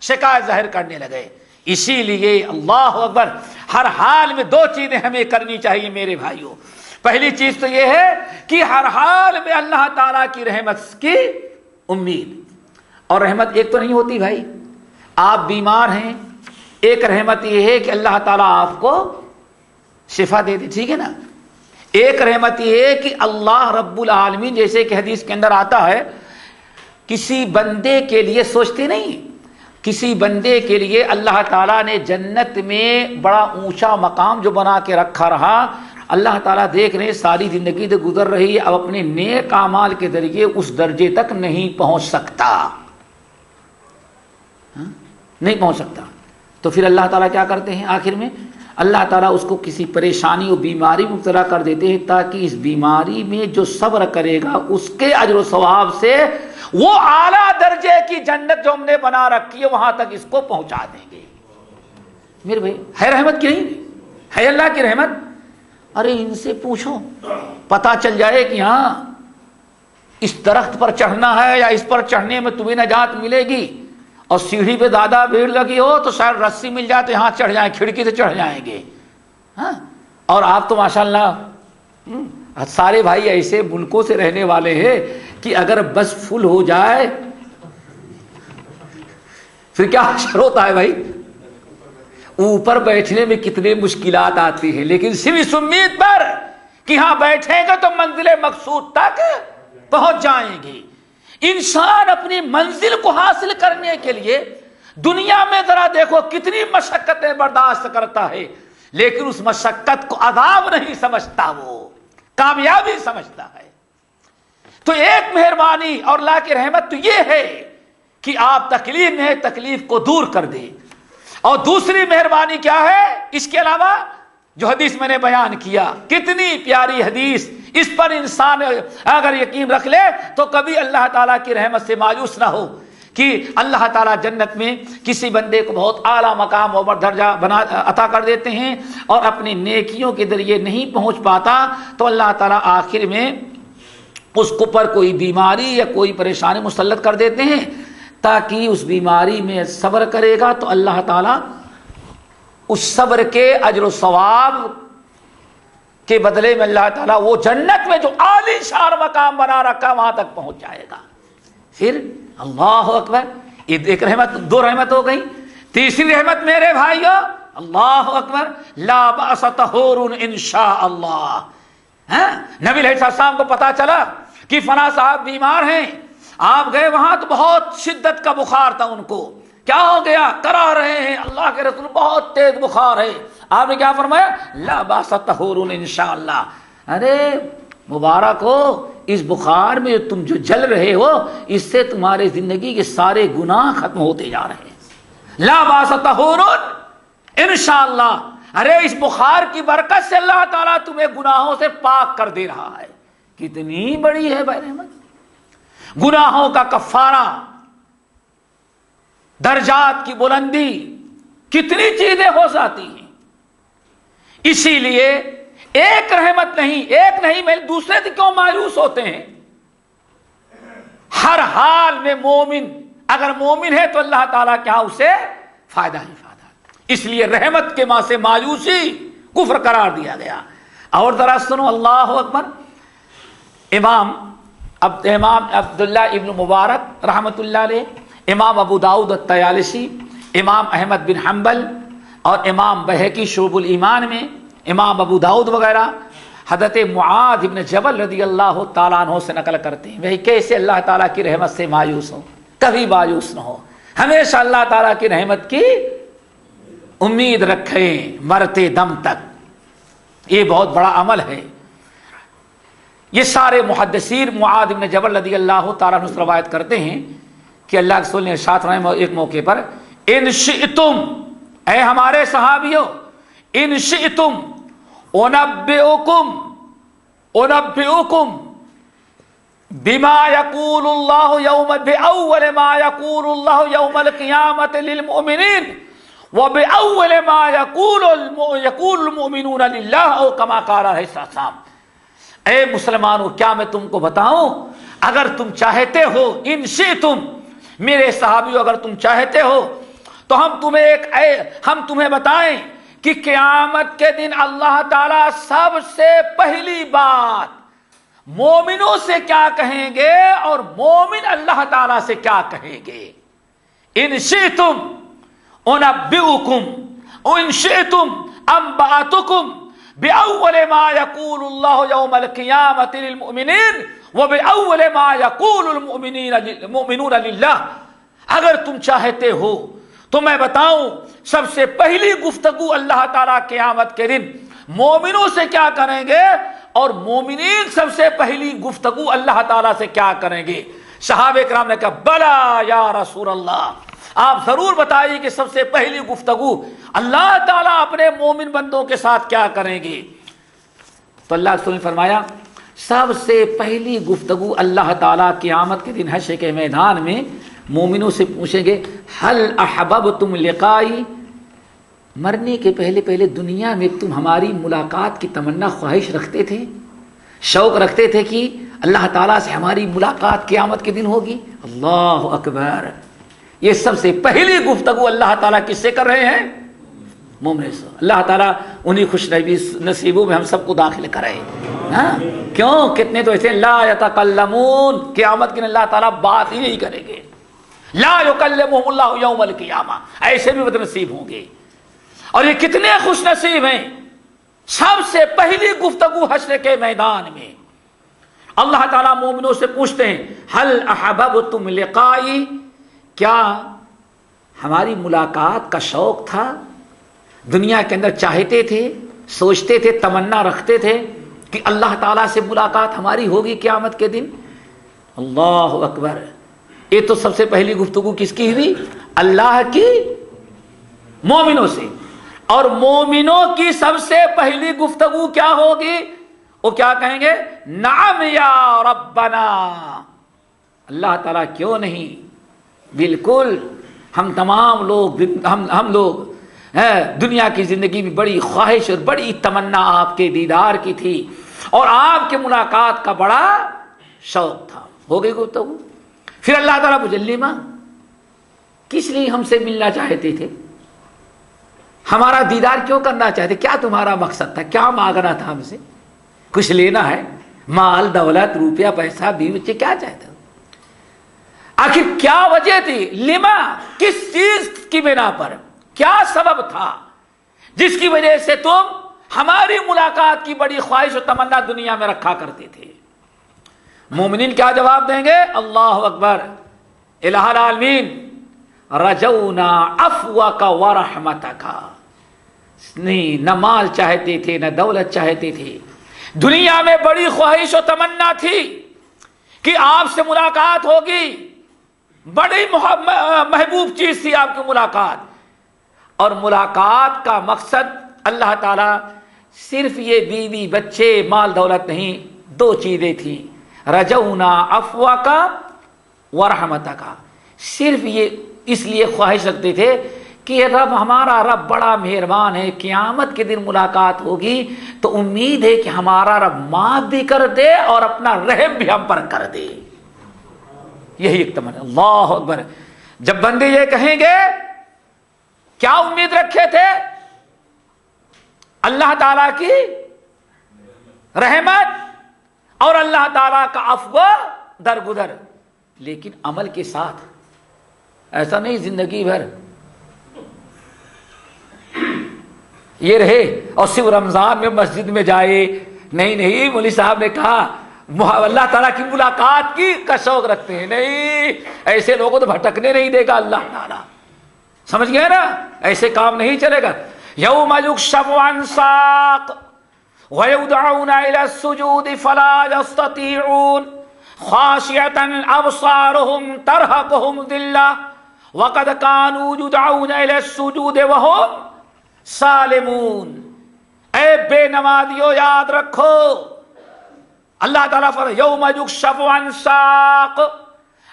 شکایت ظاہر کرنے لگے. اسی لیے اللہ اکبر، ہر حال میں دو چیزیں ہمیں کرنی چاہیے میرے بھائیوں. پہلی چیز تو یہ ہے کہ ہر حال میں اللہ تعالیٰ کی رحمت کی امید. اور رحمت ایک تو نہیں ہوتی بھائی. آپ بیمار ہیں، ایک رحمت یہ ہے کہ اللہ تعالیٰ آپ کو شفا دے دے، ٹھیک ہے نا. ایک رحمت یہ ہے کہ اللہ رب العالمین، جیسے کہ حدیث کے اندر آتا ہے، کسی بندے کے لیے سوچتے نہیں، کسی بندے کے لیے اللہ تعالیٰ نے جنت میں بڑا اونچا مقام جو بنا کے رکھا رہا. اللہ تعالیٰ دیکھ رہے ساری زندگی تو گزر رہی ہے، اب اپنے نیک اعمال کے ذریعے اس درجے تک نہیں پہنچ سکتا، نہیں پہنچ سکتا. تو پھر اللہ تعالیٰ کیا کرتے ہیں؟ آخر میں اللہ تعالیٰ اس کو کسی پریشانی اور بیماری میں مبتلا کر دیتے ہیں، تاکہ اس بیماری میں جو صبر کرے گا اس کے اجر و ثواب سے وہ اعلیٰ درجے کی جنت جو ہم نے بنا رکھی ہے وہاں تک اس کو پہنچا دیں گے. میرے بھائی ہے رحمت کی نہیں؟ ہے اللہ کی رحمت. ارے ان سے پوچھو، پتا چل جائے کہ ہاں اس درخت پر چڑھنا ہے یا اس پر چڑھنے میں تمہیں نجات ملے گی، اور سیڑھی پہ زیادہ بھیڑ لگی ہو تو شاید رسی مل جائے تو یہاں چڑھ جائیں، کھڑکی سے چڑھ جائیں گے. ہاں، اور آپ تو ماشاءاللہ سارے بھائی ایسے ملکوں سے رہنے والے ہیں کہ اگر بس فل ہو جائے پھر کیا حشر ہوتا ہے بھائی. اوپر بیٹھنے میں کتنے مشکلات آتی ہیں، لیکن صرف اس امید پر کہ ہاں بیٹھیں گے تو منزل مقصود تک پہنچ جائیں گے. انسان اپنی منزل کو حاصل کرنے کے لیے دنیا میں ذرا دیکھو کتنی مشقتیں برداشت کرتا ہے، لیکن اس مشقت کو عذاب نہیں سمجھتا، وہ کامیابی سمجھتا ہے. تو ایک مہربانی اور اللہ کی رحمت تو یہ ہے کہ آپ تکلیف میں تکلیف کو دور کر دیں. اور دوسری مہربانی کیا ہے اس کے علاوہ؟ جو حدیث میں نے بیان کیا، کتنی پیاری حدیث. اس پر انسان اگر یقین رکھ لے تو کبھی اللہ تعالیٰ کی رحمت سے مایوس نہ ہو کہ اللہ تعالیٰ جنت میں کسی بندے کو بہت اعلیٰ مقام اور درجہ عطا کر دیتے ہیں، اور اپنی نیکیوں کے ذریعے نہیں پہنچ پاتا تو اللہ تعالیٰ آخر میں اس کو پر کوئی بیماری یا کوئی پریشانی مسلط کر دیتے ہیں، تاکہ اس بیماری میں صبر کرے گا تو اللہ تعالیٰ اس صبر کے اجر و ثواب کے بدلے میں اللہ تعالیٰ وہ جنت میں جو عالی شان مقام بنا رکھا وہاں تک پہنچ جائے گا. پھر اللہ اکبر، ایک رحمت، دو رحمت ہو گئی. تیسری رحمت میرے بھائیو، اللہ اکبر، لا باس طہور انشاء اللہ. نبی علیہ السلام کو پتا چلا کہ فلاں صاحب بیمار ہیں، آپ گئے وہاں تو بہت شدت کا بخار تھا ان کو. کیا ہو گیا؟ کرا رہے ہیں اللہ کے رسول بہت تیز بخار ہے. آپ نے کیا فرمایا؟ لا باس طہور انشاءاللہ. ارے مبارک ہو، اس بخار میں تم جو جل رہے ہو اس سے تمہارے زندگی کے سارے گناہ ختم ہوتے جا رہے ہیں. لا باس طہور انشاءاللہ. ارے اس بخار کی برکت سے اللہ تعالیٰ تمہیں گناہوں سے پاک کر دے رہا ہے. کتنی بڑی ہے بھائی رحمت. گناہوں کا کفارہ، درجات کی بلندی، کتنی چیزیں ہو جاتی ہیں. اسی لیے ایک رحمت نہیں میں دوسرے سے کیوں مایوس ہوتے ہیں؟ ہر حال میں مومن اگر مومن ہے تو اللہ تعالیٰ کیا اسے فائدہ ہی فائدہ. اس لیے رحمت کے ماں سے مایوسی کفر قرار دیا گیا. اور ذرا سنو، اللہ اکبر. امام عبداللہ ابن مبارک رحمت اللہ علیہ، امام ابو داؤد الطیالسی، امام احمد بن حنبل اور امام بہقی شعب الایمان میں، امام ابو داؤد وغیرہ حضرت معاذ بن جبل رضی اللہ تعالیٰ عنہ سے نقل کرتے ہیں. وہی کیسے اللہ تعالیٰ کی رحمت سے مایوس ہو، کبھی مایوس نہ ہو، ہمیشہ اللہ تعالیٰ کی رحمت کی امید رکھیں مرتے دم تک. یہ بہت بڑا عمل ہے. یہ سارے محدثین معاذ بن جبل رضی اللہ تعالیٰ عنہ سے روایت کرتے ہیں کہ اللہ کے رسول نے ارشاد فرمایا ایک موقع پر، ان شئتم، اے ہمارے صحابیوں، ان شئتم انبئکم بما یقول اللہ بأول ما یقول اللہ یوم القیامت للمؤمنین وبأول ما یقول المؤمنون للہ او کما قال علیہ السلام۔ اے مسلمانوں، کیا میں تم کو بتاؤں، اگر تم چاہتے ہو، ان شئتم میرے صحابیوں اگر تم چاہتے ہو تو ہم تمہیں بتائیں کہ قیامت کے دن اللہ تعالیٰ سب سے پہلی بات مومنوں سے کیا کہیں گے اور مومن اللہ تعالیٰ سے کیا کہیں گے۔ ان شئتم انبئکم ان شئتم انبأتکم بأول ما یقول اللہ یوم القیامت للمؤمنین وبأول ما یقول المؤمنون للہ۔ اگر تم چاہتے ہو تو میں بتاؤں سب سے پہلی گفتگو اللہ تعالیٰ قیامت کے دن مومنوں سے کیا کریں گے اور مومنین سب سے پہلی گفتگو اللہ تعالیٰ سے کیا کریں گے۔ صحابہ کرام نے کہا بلا یا رسول اللہ، آپ ضرور بتائیے کہ سب سے پہلی گفتگو اللہ تعالیٰ اپنے مومن بندوں کے ساتھ کیا کریں گے۔ تو اللہ رسول نے فرمایا سب سے پہلی گفتگو اللہ تعالیٰ قیامت کے دن حشر کے میدان میں مومنوں سے پوچھیں گے حل احببتم لقائی، مرنے کے پہلے دنیا میں تم ہماری ملاقات کی تمنا خواہش رکھتے تھے، شوق رکھتے تھے کہ اللہ تعالیٰ سے ہماری ملاقات قیامت کے دن ہوگی۔ اللہ اکبر، یہ سب سے پہلی گفتگو اللہ تعالیٰ کس سے کر رہے ہیں؟ مومن سے۔ اللہ تعالیٰ انہی خوش نصیبوں میں ہم سب کو داخل کرے۔ کیوں؟ کتنے تو ایسے لا یتکلمون، قیامت کے دن اللہ تعالیٰ بات ہی نہیں کریں گے، لا یکلمہم اللہ یوم القیامہ، ایسے بھی بد نصیب ہوں گے۔ اور یہ کتنے خوش نصیب ہیں، سب سے پہلی گفتگو حشر کے میدان میں اللہ تعالیٰ مومنوں سے پوچھتے ہیں حل احببتم لقائی، کیا ہماری ملاقات کا شوق تھا، دنیا کے اندر چاہتے تھے، سوچتے تھے، تمنا رکھتے تھے کہ اللہ تعالیٰ سے ملاقات ہماری ہوگی قیامت کے دن۔ اللہ اکبر، یہ تو سب سے پہلی گفتگو کس کی ہوئی؟ اللہ کی مومنوں سے۔ اور مومنوں کی سب سے پہلی گفتگو کیا ہوگی؟ وہ کیا کہیں گے؟ نعم یا ربنا، اللہ تعالیٰ کیوں نہیں، بالکل ہم تمام لوگ ہم لوگ دنیا کی زندگی میں بڑی خواہش اور بڑی تمنا آپ کے دیدار کی تھی اور آپ کے ملاقات کا بڑا شوق تھا۔ ہو گئی گفتگو۔ پھر اللہ تعالیٰ مجلمہ کس لیے ہم سے ملنا چاہتے تھے، ہمارا دیدار کیوں کرنا چاہتے، کیا تمہارا مقصد تھا، کیا مانگنا تھا ہم سے، کچھ لینا ہے، مال دولت روپیہ پیسہ بیوی بچے، کیا چاہتے ہو؟ آخر کیا وجہ تھی؟ لما، کس چیز کی بنا پر، کیا سبب تھا جس کی وجہ سے تم ہماری ملاقات کی بڑی خواہش و تمنا دنیا میں رکھا کرتے تھے؟ مومنین کیا جواب دیں گے؟ اللہ اکبر، الہ العالمین رجونا عفوک ورحمتک، نہیں نہ مال چاہتے تھے نہ دولت چاہتے تھے، دنیا میں بڑی خواہش و تمنا تھی کہ آپ سے ملاقات ہوگی، بڑی محبوب چیز تھی آپ کی ملاقات، اور ملاقات کا مقصد اللہ تعالیٰ صرف یہ بیوی بچے مال دولت نہیں، دو چیزیں تھیں، رجونا عفوک ورحمتک، صرف یہ اس لیے خواہش رکھتے تھے کہ رب ہمارا رب بڑا مہربان ہے، قیامت کے دن ملاقات ہوگی تو امید ہے کہ ہمارا رب معاف بھی کر دے اور اپنا رحم بھی ہم پر کر دے۔ یہی ایک تمنا۔ اللہ اکبر، جب بندے یہ کہیں گے کیا امید رکھے تھے؟ اللہ تعالیٰ کی رحمت اور اللہ تعالیٰ کا عفو درگزر، لیکن عمل کے ساتھ، ایسا نہیں زندگی بھر یہ رہے اور صرف رمضان میں مسجد میں جائے۔ نہیں، مولوی صاحب نے کہا اللہ تعالیٰ کی ملاقات کی کا شوق رکھتے ہیں، نہیں، ایسے لوگوں تو بھٹکنے نہیں دے گا اللہ تعالیٰ، سمجھ گئے نا؟ ایسے کام نہیں چلے گا۔ یوم یکشف عن ساق ویدعون الی السجود فلا یستطیعون خاشعۃ ابصارهم ترهقهم ذلہ وَقَدْ كَانُوا يُدْعَوْنَ إِلَى السُّجُودِ وَهُمْ سالمون۔ اے بے نمازیو یاد رکھو، اللہ تعالیٰ فرماتا ہے یوم یکشف عن ساق،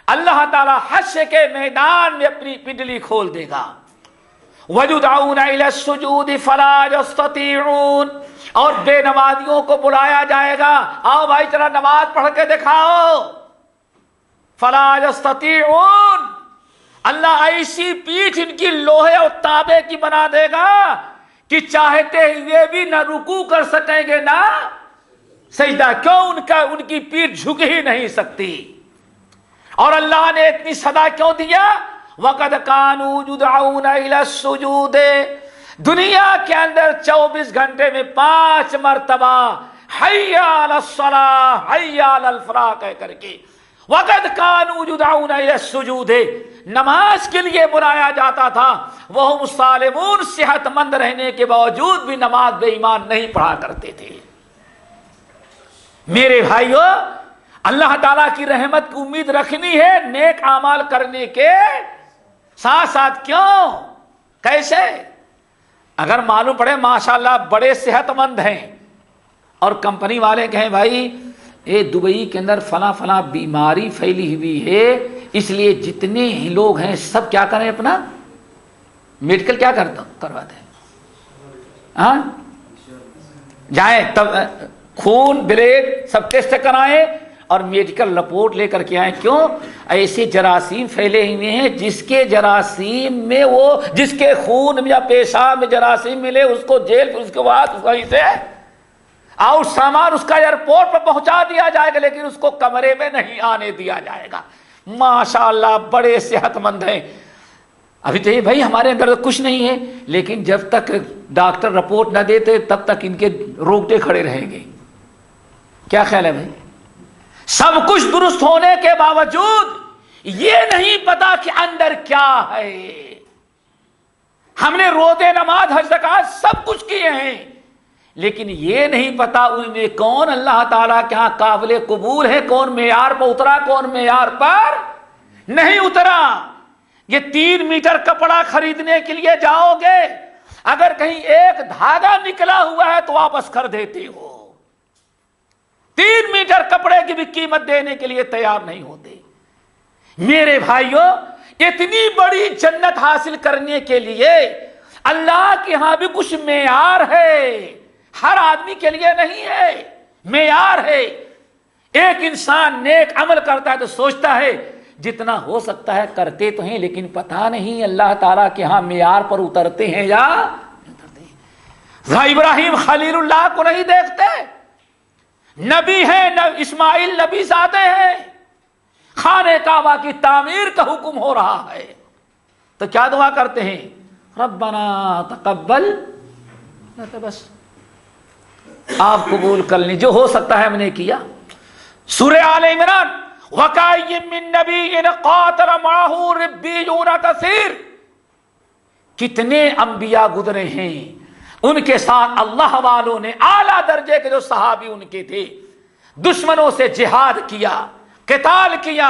اللہ تعالیٰ حشر کے میدان میں اپنی پنڈلی کھول دے گا۔ وَيُدْعَوْنَ إِلَى السُّجُودِ فَلَا يَسْتَطِيعُونَ، اور بے نمازیوں کو بلایا جائے گا، آؤ بھائی ذرا نماز پڑھ کے دکھاؤ۔ فَلَا يَسْتَطِيعُونَ، اللہ ایسی پیٹھ ان کی لوہے اور تانبے کی بنا دے گا کہ چاہتے ہوئے بھی نہ رکوع کر سکیں گے نہ سجدہ، کیوں؟ ان کی پیٹھ جھک ہی نہیں سکتی۔ اور اللہ نے اتنی صدا کیوں دیا؟ وَقَدْ كَانُوا يُدْعَوْنَ إِلَى السُّجُودِ، دنیا کے اندر 24 گھنٹے میں 5 مرتبہ حَيَّ عَلَى الصَّلَاةِ حَيَّ عَلَى الْفَلَاحِ کہہ کر کے وَقَدْ كَانُوا يُدْعَوْنَ إِلَى السُّجُودِ، نماز کے لیے بلایا جاتا تھا۔ وَهُمْ سالمون، صحت مند رہنے کے باوجود بھی نماز بے ایمان نہیں پڑھا کرتے تھے۔ میرے بھائیو، اللہ تعالیٰ کی رحمت کی امید رکھنی ہے نیک اعمال کرنے کے ساتھ ساتھ۔ کیوں؟ کیسے؟ اگر معلوم پڑے ماشاءاللہ بڑے صحت مند ہیں اور کمپنی والے کہیں بھائی یہ دبئی کے اندر فلاں فلاں بیماری پھیلی ہوئی ہے، اس لیے جتنے ہی لوگ ہیں سب کیا کریں، اپنا میڈیکل کیا کرواتے ہیں، ہاں جائیں تب خون بلڈ سب ٹیسٹ کرائیں اور میڈیکل رپورٹ لے کر کے آئیں۔ کیوں؟ ایسے جراثیم پھیلے ہوئے ہیں جس کے جراثیم میں جس کے خون میں یا پیشاب میں جراثیم ملے اس کو جیل، اس کے بعد وہیں سے اور سامان اس کا ایئرپورٹ پر پہنچا دیا جائے گا، لیکن اس کو کمرے میں نہیں آنے دیا جائے گا۔ ماشاءاللہ بڑے صحت مند ہیں۔ ابھی تو یہ بھائی ہمارے اندر تو کچھ نہیں ہے، لیکن جب تک ڈاکٹر رپورٹ نہ دیتے تب تک ان کے روگٹے کھڑے رہیں گے۔ کیا خیال ہے بھائی؟ سب کچھ درست ہونے کے باوجود یہ نہیں پتا کہ اندر کیا ہے۔ ہم نے روزے نماز حج زکات سب کچھ کیے ہیں، لیکن یہ نہیں پتا ان میں کون اللہ تعالیٰ کے ہاں قابل قبول ہے، کون معیار پر اترا، کون معیار پر نہیں اترا۔ یہ 3 میٹر کپڑا خریدنے کے لیے جاؤ گے، اگر کہیں ایک دھاگا نکلا ہوا ہے تو واپس کر دیتے ہو، 3 میٹر کپڑے کی بھی قیمت دینے کے لیے تیار نہیں ہوتے۔ میرے بھائیوں، اتنی بڑی جنت حاصل کرنے کے لیے اللہ کے ہاں بھی کچھ معیار ہے، ہر آدمی کے لیے نہیں ہے، معیار ہے۔ ایک انسان نیک عمل کرتا ہے تو سوچتا ہے جتنا ہو سکتا ہے کرتے تو ہیں، لیکن پتہ نہیں اللہ تعالیٰ کے ہاں معیار پر اترتے ہیں یا اترتے ہیں۔ ابراہیم خلیل اللہ کو نہیں دیکھتے، نبی ہیں، اسماعیل نبی زادے ہیں، خانہ کعبہ کی تعمیر کا حکم ہو رہا ہے تو کیا دعا کرتے ہیں؟ ربنا تقبل، بس آپ قبول کر لیں، جو ہو سکتا ہے ہم نے کیا۔ سورہ آل عمران، وَكَأَيٍّ مِّن نَّبِيٍّ قَاتَلَ مَعَهُ رِبِّيُّونَ كَثِيرٌ، کتنے انبیاء گزرے ہیں، ان کے ساتھ اللہ والوں نے اعلیٰ درجے کے جو صحابی ان کے تھے، دشمنوں سے جہاد کیا، قتال کیا،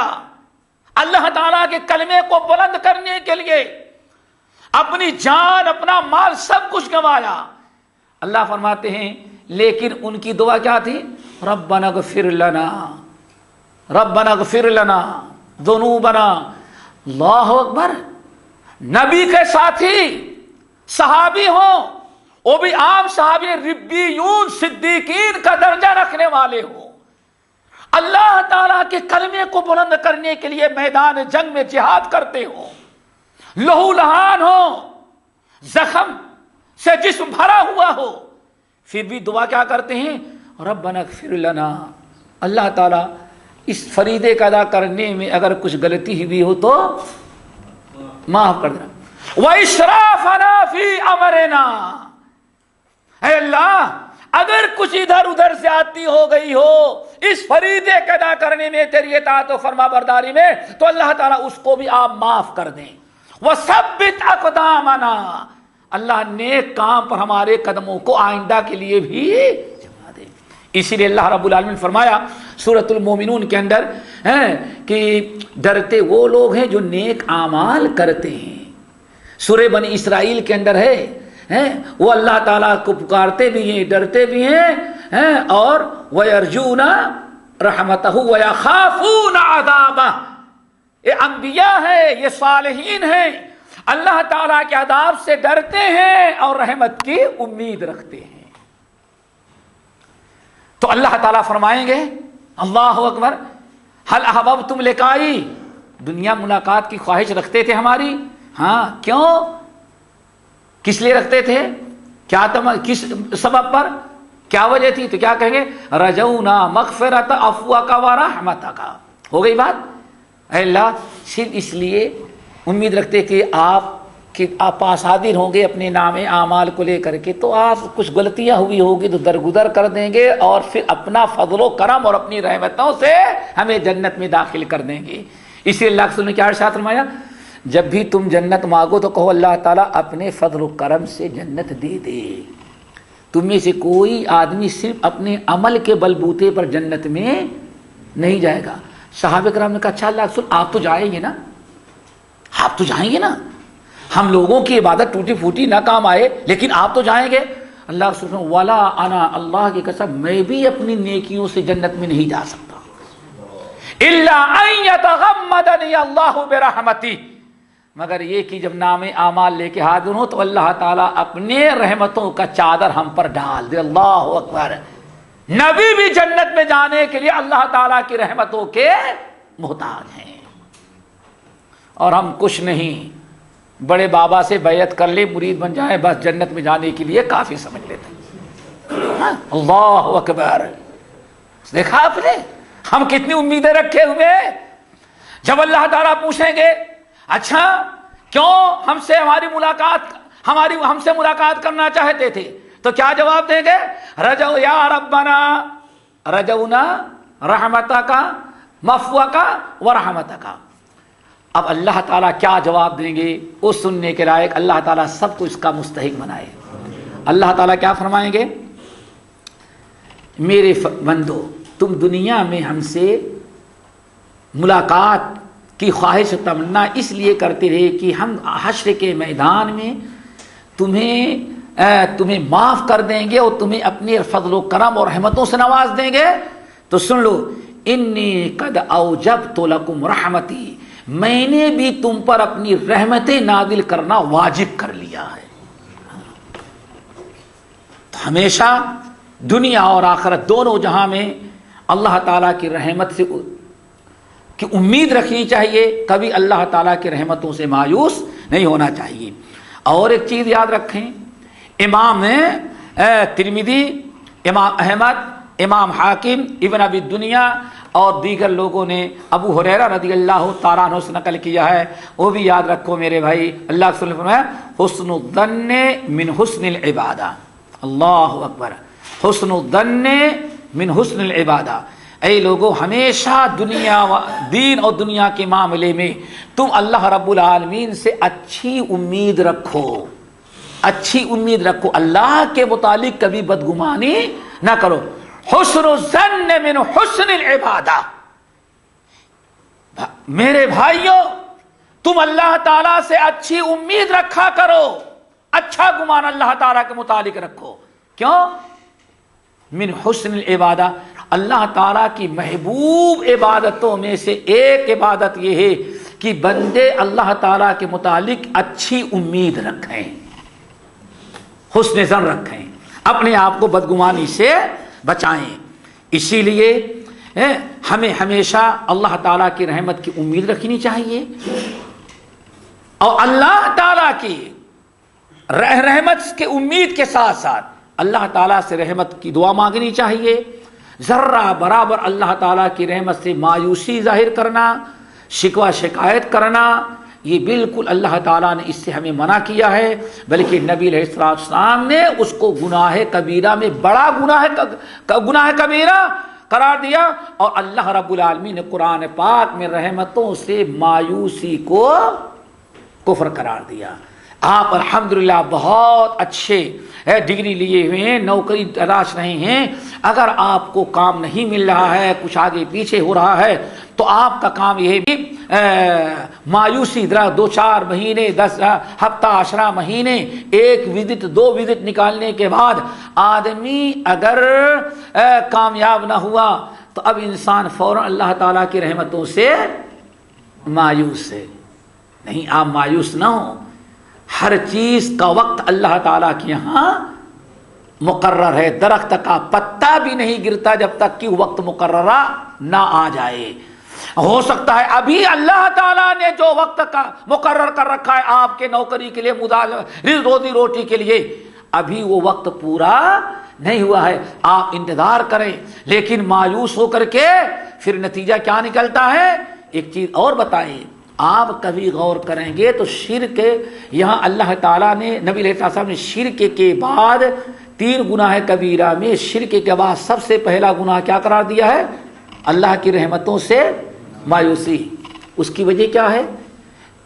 اللہ تعالیٰ کے کلمے کو بلند کرنے کے لیے اپنی جان اپنا مال سب کچھ گنوایا۔ اللہ فرماتے ہیں لیکن ان کی دعا کیا تھی؟ ربنا اغفر لنا، ربنا اغفر لنا ذنوبنا۔ اللہ اکبر، نبی کے ساتھی صحابی ہوں، وہ بھی عام صحابی، ربیون صدیقین کا درجہ رکھنے والے ہوں، اللہ تعالیٰ کے کلمے کو بلند کرنے کے لیے میدان جنگ میں جہاد کرتے ہوں، لہو لہان ہو، زخم سے جسم بھرا ہوا ہو، پھر بھی دعا کیا کرتے ہیں؟ ربنا اغفر لنا، اللہ تعالیٰ اس فریضے کا ادا کرنے میں اگر کچھ غلطی ہوئی ہو تو معاف کر دینا۔ وَإِسْرَافَنَا فِي أَمْرِنَا، اے اللہ اگر کچھ ادھر ادھر زیادتی ہو گئی ہو اس فریضے کا ادا کرنے میں، تیری اطاعت و فرما برداری میں، تو اللہ تعالیٰ اس کو بھی آپ معاف کر دیں۔ وَثَبِّتْ أَقْدَامَنَا، اللہ نیک کام پر ہمارے قدموں کو آئندہ کے لیے بھی جما دے۔ اسی لیے اللہ رب العالمین فرمایا سورۃ المومنون کے اندر کہ ڈرتے وہ لوگ ہیں جو نیک اعمال کرتے ہیں. سورہ بنی اسرائیل کے اندر ہے وہ اللہ تعالیٰ کو پکارتے بھی ہیں, ڈرتے بھی ہیں اور وَيَرْجُونَ رَحْمَتَهُ وَيَخَافُونَ عَذَابَهُ. یہ انبیاء ہیں, یہ صالحین ہیں, اللہ تعالیٰ کے عذاب سے ڈرتے ہیں اور رحمت کی امید رکھتے ہیں. تو اللہ تعالیٰ فرمائیں گے اللہ اکبر هل احببتم لقائی, دنیا ملاقات کی خواہش رکھتے تھے ہماری؟ ہاں. کیوں, کس لیے رکھتے تھے, کیا کس سبب پر, کیا وجہ تھی؟ تو کیا کہیں گے رجونا مغفرت عفوک ورحمتک. ہو گئی بات. اے اللہ صرف اس لیے امید رکھتے کہ آپ پاس حاضر ہوں گے اپنے نام اعمال کو لے کر کے, تو آپ کچھ غلطیاں ہوئی ہوگی تو درگزر کر دیں گے اور پھر اپنا فضل و کرم اور اپنی رحمتوں سے ہمیں جنت میں داخل کر دیں گے. اسی اللہ کے رسول نے کیا ارشاد فرمایا, جب بھی تم جنت مانگو تو کہو اللہ تعالیٰ اپنے فضل و کرم سے جنت دے دے. تم میں سے کوئی آدمی صرف اپنے عمل کے بلبوتے پر جنت میں نہیں جائے گا. صحابہ کرام نے کہا اچھا اللہ رسول آپ تو جائیں گے نا, آپ تو جائیں گے نا, ہم لوگوں کی عبادت ٹوٹی پھوٹی نہ کام آئے لیکن آپ تو جائیں گے. اللہ رسول نے ولا انا, اللہ کی قسم میں بھی اپنی نیکیوں سے جنت میں نہیں جا سکتا, الا ان یتغمدنی اللہ برحمتی, مگر یہ کہ جب نام اعمال لے کے حاضر ہوں تو اللہ تعالیٰ اپنے رحمتوں کا چادر ہم پر ڈال دے. اللہ اکبر. نبی بھی جنت میں جانے کے لیے اللہ تعالیٰ کی رحمتوں کے محتاج ہیں, اور ہم کچھ نہیں, بڑے بابا سے بیعت کر لے مرید بن جائیں بس جنت میں جانے کے لیے کافی سمجھ لیتے ہیں. اللہ اکبر. دیکھا آپ نے ہم کتنی امیدیں رکھے ہوئے. جب اللہ تعالیٰ پوچھیں گے اچھا کیوں ہم سے ملاقات کرنا چاہتے تھے, تو کیا جواب دیں گے رجو یا ربنا رجونا رحمتک مفوک ورحمتک. اب اللہ تعالیٰ کیا جواب دیں گے وہ سننے کے لائق, اللہ تعالیٰ سب کو اس کا مستحق بنائے. اللہ تعالیٰ کیا فرمائیں گے, میرے بندو تم دنیا میں ہم سے ملاقات کی خواہش و تمنا اس لیے کرتے رہے کہ ہم حشر کے میدان میں تمہیں معاف کر دیں گے اور تمہیں اپنے فضل و کرم اور رحمتوں سے نواز دیں گے. تو سن لو, انی قد اوجبت لکم رحمتی, میں نے بھی تم پر اپنی رحمتیں نازل کرنا واجب کر لیا ہے. تو ہمیشہ دنیا اور آخرت دونوں جہاں میں اللہ تعالیٰ کی رحمت سے کی امید رکھنی چاہیے, کبھی اللہ تعالیٰ کی رحمتوں سے مایوس نہیں ہونا چاہیے. اور ایک چیز یاد رکھیں, امام ترمذی, امام احمد, امام حاکم, ابن ابی دنیا اور دیگر لوگوں نے ابو ہریرہ رضی اللہ تعالیٰ عنہ سے نقل کیا ہے, وہ بھی یاد رکھو میرے بھائی. اللہ کے رسول نے فرمایا حسن الظن من حسن العبادہ. اللہ اکبر. حسن الظن من حسن العبادہ. اے لوگوں ہمیشہ دین اور دنیا کے معاملے میں تم اللہ رب العالمین سے اچھی امید رکھو, اچھی امید رکھو, اللہ کے متعلق کبھی بدگمانی نہ کرو. حسن الظن من حسن العبادہ. میرے بھائیوں تم اللہ تعالیٰ سے اچھی امید رکھا کرو, اچھا گمان اللہ تعالیٰ کے متعلق رکھو. کیوں؟ من حسن العبادہ, اللہ تعالیٰ کی محبوب عبادتوں میں سے ایک عبادت یہ ہے کہ بندے اللہ تعالیٰ کے متعلق اچھی امید رکھیں, حسن ظن رکھیں, اپنے آپ کو بدگمانی سے بچائیں. اسی لیے ہمیں ہمیشہ اللہ تعالیٰ کی رحمت کی امید رکھنی چاہیے اور اللہ تعالیٰ کی رحمت کے امید کے ساتھ ساتھ اللہ تعالیٰ سے رحمت کی دعا مانگنی چاہیے. ذرہ برابر اللہ تعالیٰ کی رحمت سے مایوسی ظاہر کرنا, شکوہ شکایت کرنا, یہ بالکل اللہ تعالیٰ نے اس سے ہمیں منع کیا ہے. بلکہ نبی علیہ السلام نے اس کو گناہ کبیرہ میں بڑا گناہ کبیرہ قرار دیا, اور اللہ رب العالمین نے قرآن پاک میں رحمتوں سے مایوسی کو کفر قرار دیا. آپ الحمدللہ بہت اچھے ڈگری لیے ہوئے ہیں، نوکری تلاش رہے ہیں، اگر آپ کو کام نہیں مل رہا ہے، کچھ آگے پیچھے ہو رہا ہے، تو آپ کا کام یہ بھی مایوسی، 2-4 مہینے، 10 ہفتہ، 10 مہینے، 1 وزٹ 2 وزٹ نکالنے کے بعد آدمی اگر کامیاب نہ ہوا تو اب انسان فوراً اللہ تعالیٰ کی رحمتوں سے مایوس ہے۔ نہیں، آپ مایوس نہ ہو، ہر چیز کا وقت اللہ تعالیٰ کے یہاں مقرر ہے۔ درخت کا پتا بھی نہیں گرتا جب تک کہ وقت مقررہ نہ آ جائے۔ ہو سکتا ہے ابھی اللہ تعالیٰ نے جو وقت کا مقرر کر رکھا ہے آپ کے نوکری کے لیے، روزی روٹی کے لیے، ابھی وہ وقت پورا نہیں ہوا ہے، آپ انتظار کریں۔ لیکن مایوس ہو کر کے پھر نتیجہ کیا نکلتا ہے؟ ایک چیز اور بتائیں، آپ کبھی غور کریں گے تو شرک، یہاں اللہ تعالیٰ نے، نبی علیہ السلام نے شرک کے بعد 3 گناہ کبیرہ میں شرک کے بعد سب سے پہلا گناہ کیا قرار دیا ہے؟ اللہ کی رحمتوں سے مایوسی۔ اس کی وجہ کیا ہے؟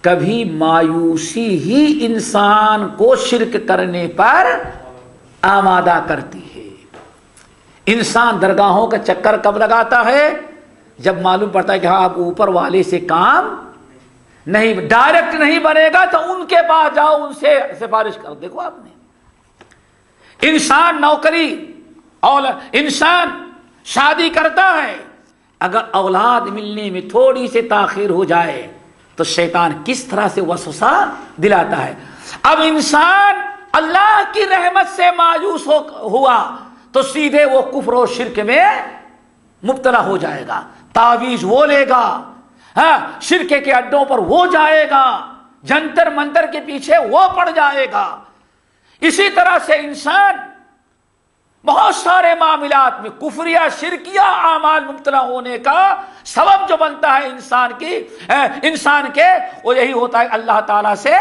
کبھی مایوسی ہی انسان کو شرک کرنے پر آمادہ کرتی ہے۔ انسان درگاہوں کا چکر کب لگاتا ہے؟ جب معلوم پڑتا ہے کہ ہاں اب اوپر والے سے کام نہیں، ڈائریکٹ نہیں بنے گا تو ان کے پاس جاؤ، ان سے سفارش کرو۔ دیکھو آپ نے، انسان نوکری اور انسان شادی کرتا ہے، اگر اولاد ملنے میں تھوڑی سی تاخیر ہو جائے تو شیطان کس طرح سے وسوسہ دلاتا ہے۔ اب انسان اللہ کی رحمت سے مایوس ہوا تو سیدھے وہ کفر و شرک میں مبتلا ہو جائے گا، تعویذ وہ لے گا، شرک کے اڈوں پر وہ جائے گا، جنتر منتر کے پیچھے وہ پڑ جائے گا۔ اسی طرح سے انسان بہت سارے معاملات میں کفریہ شرکیہ اعمال مبتلا ہونے کا سبب جو بنتا ہے انسان کے وہ یہی ہوتا ہے اللہ تعالیٰ سے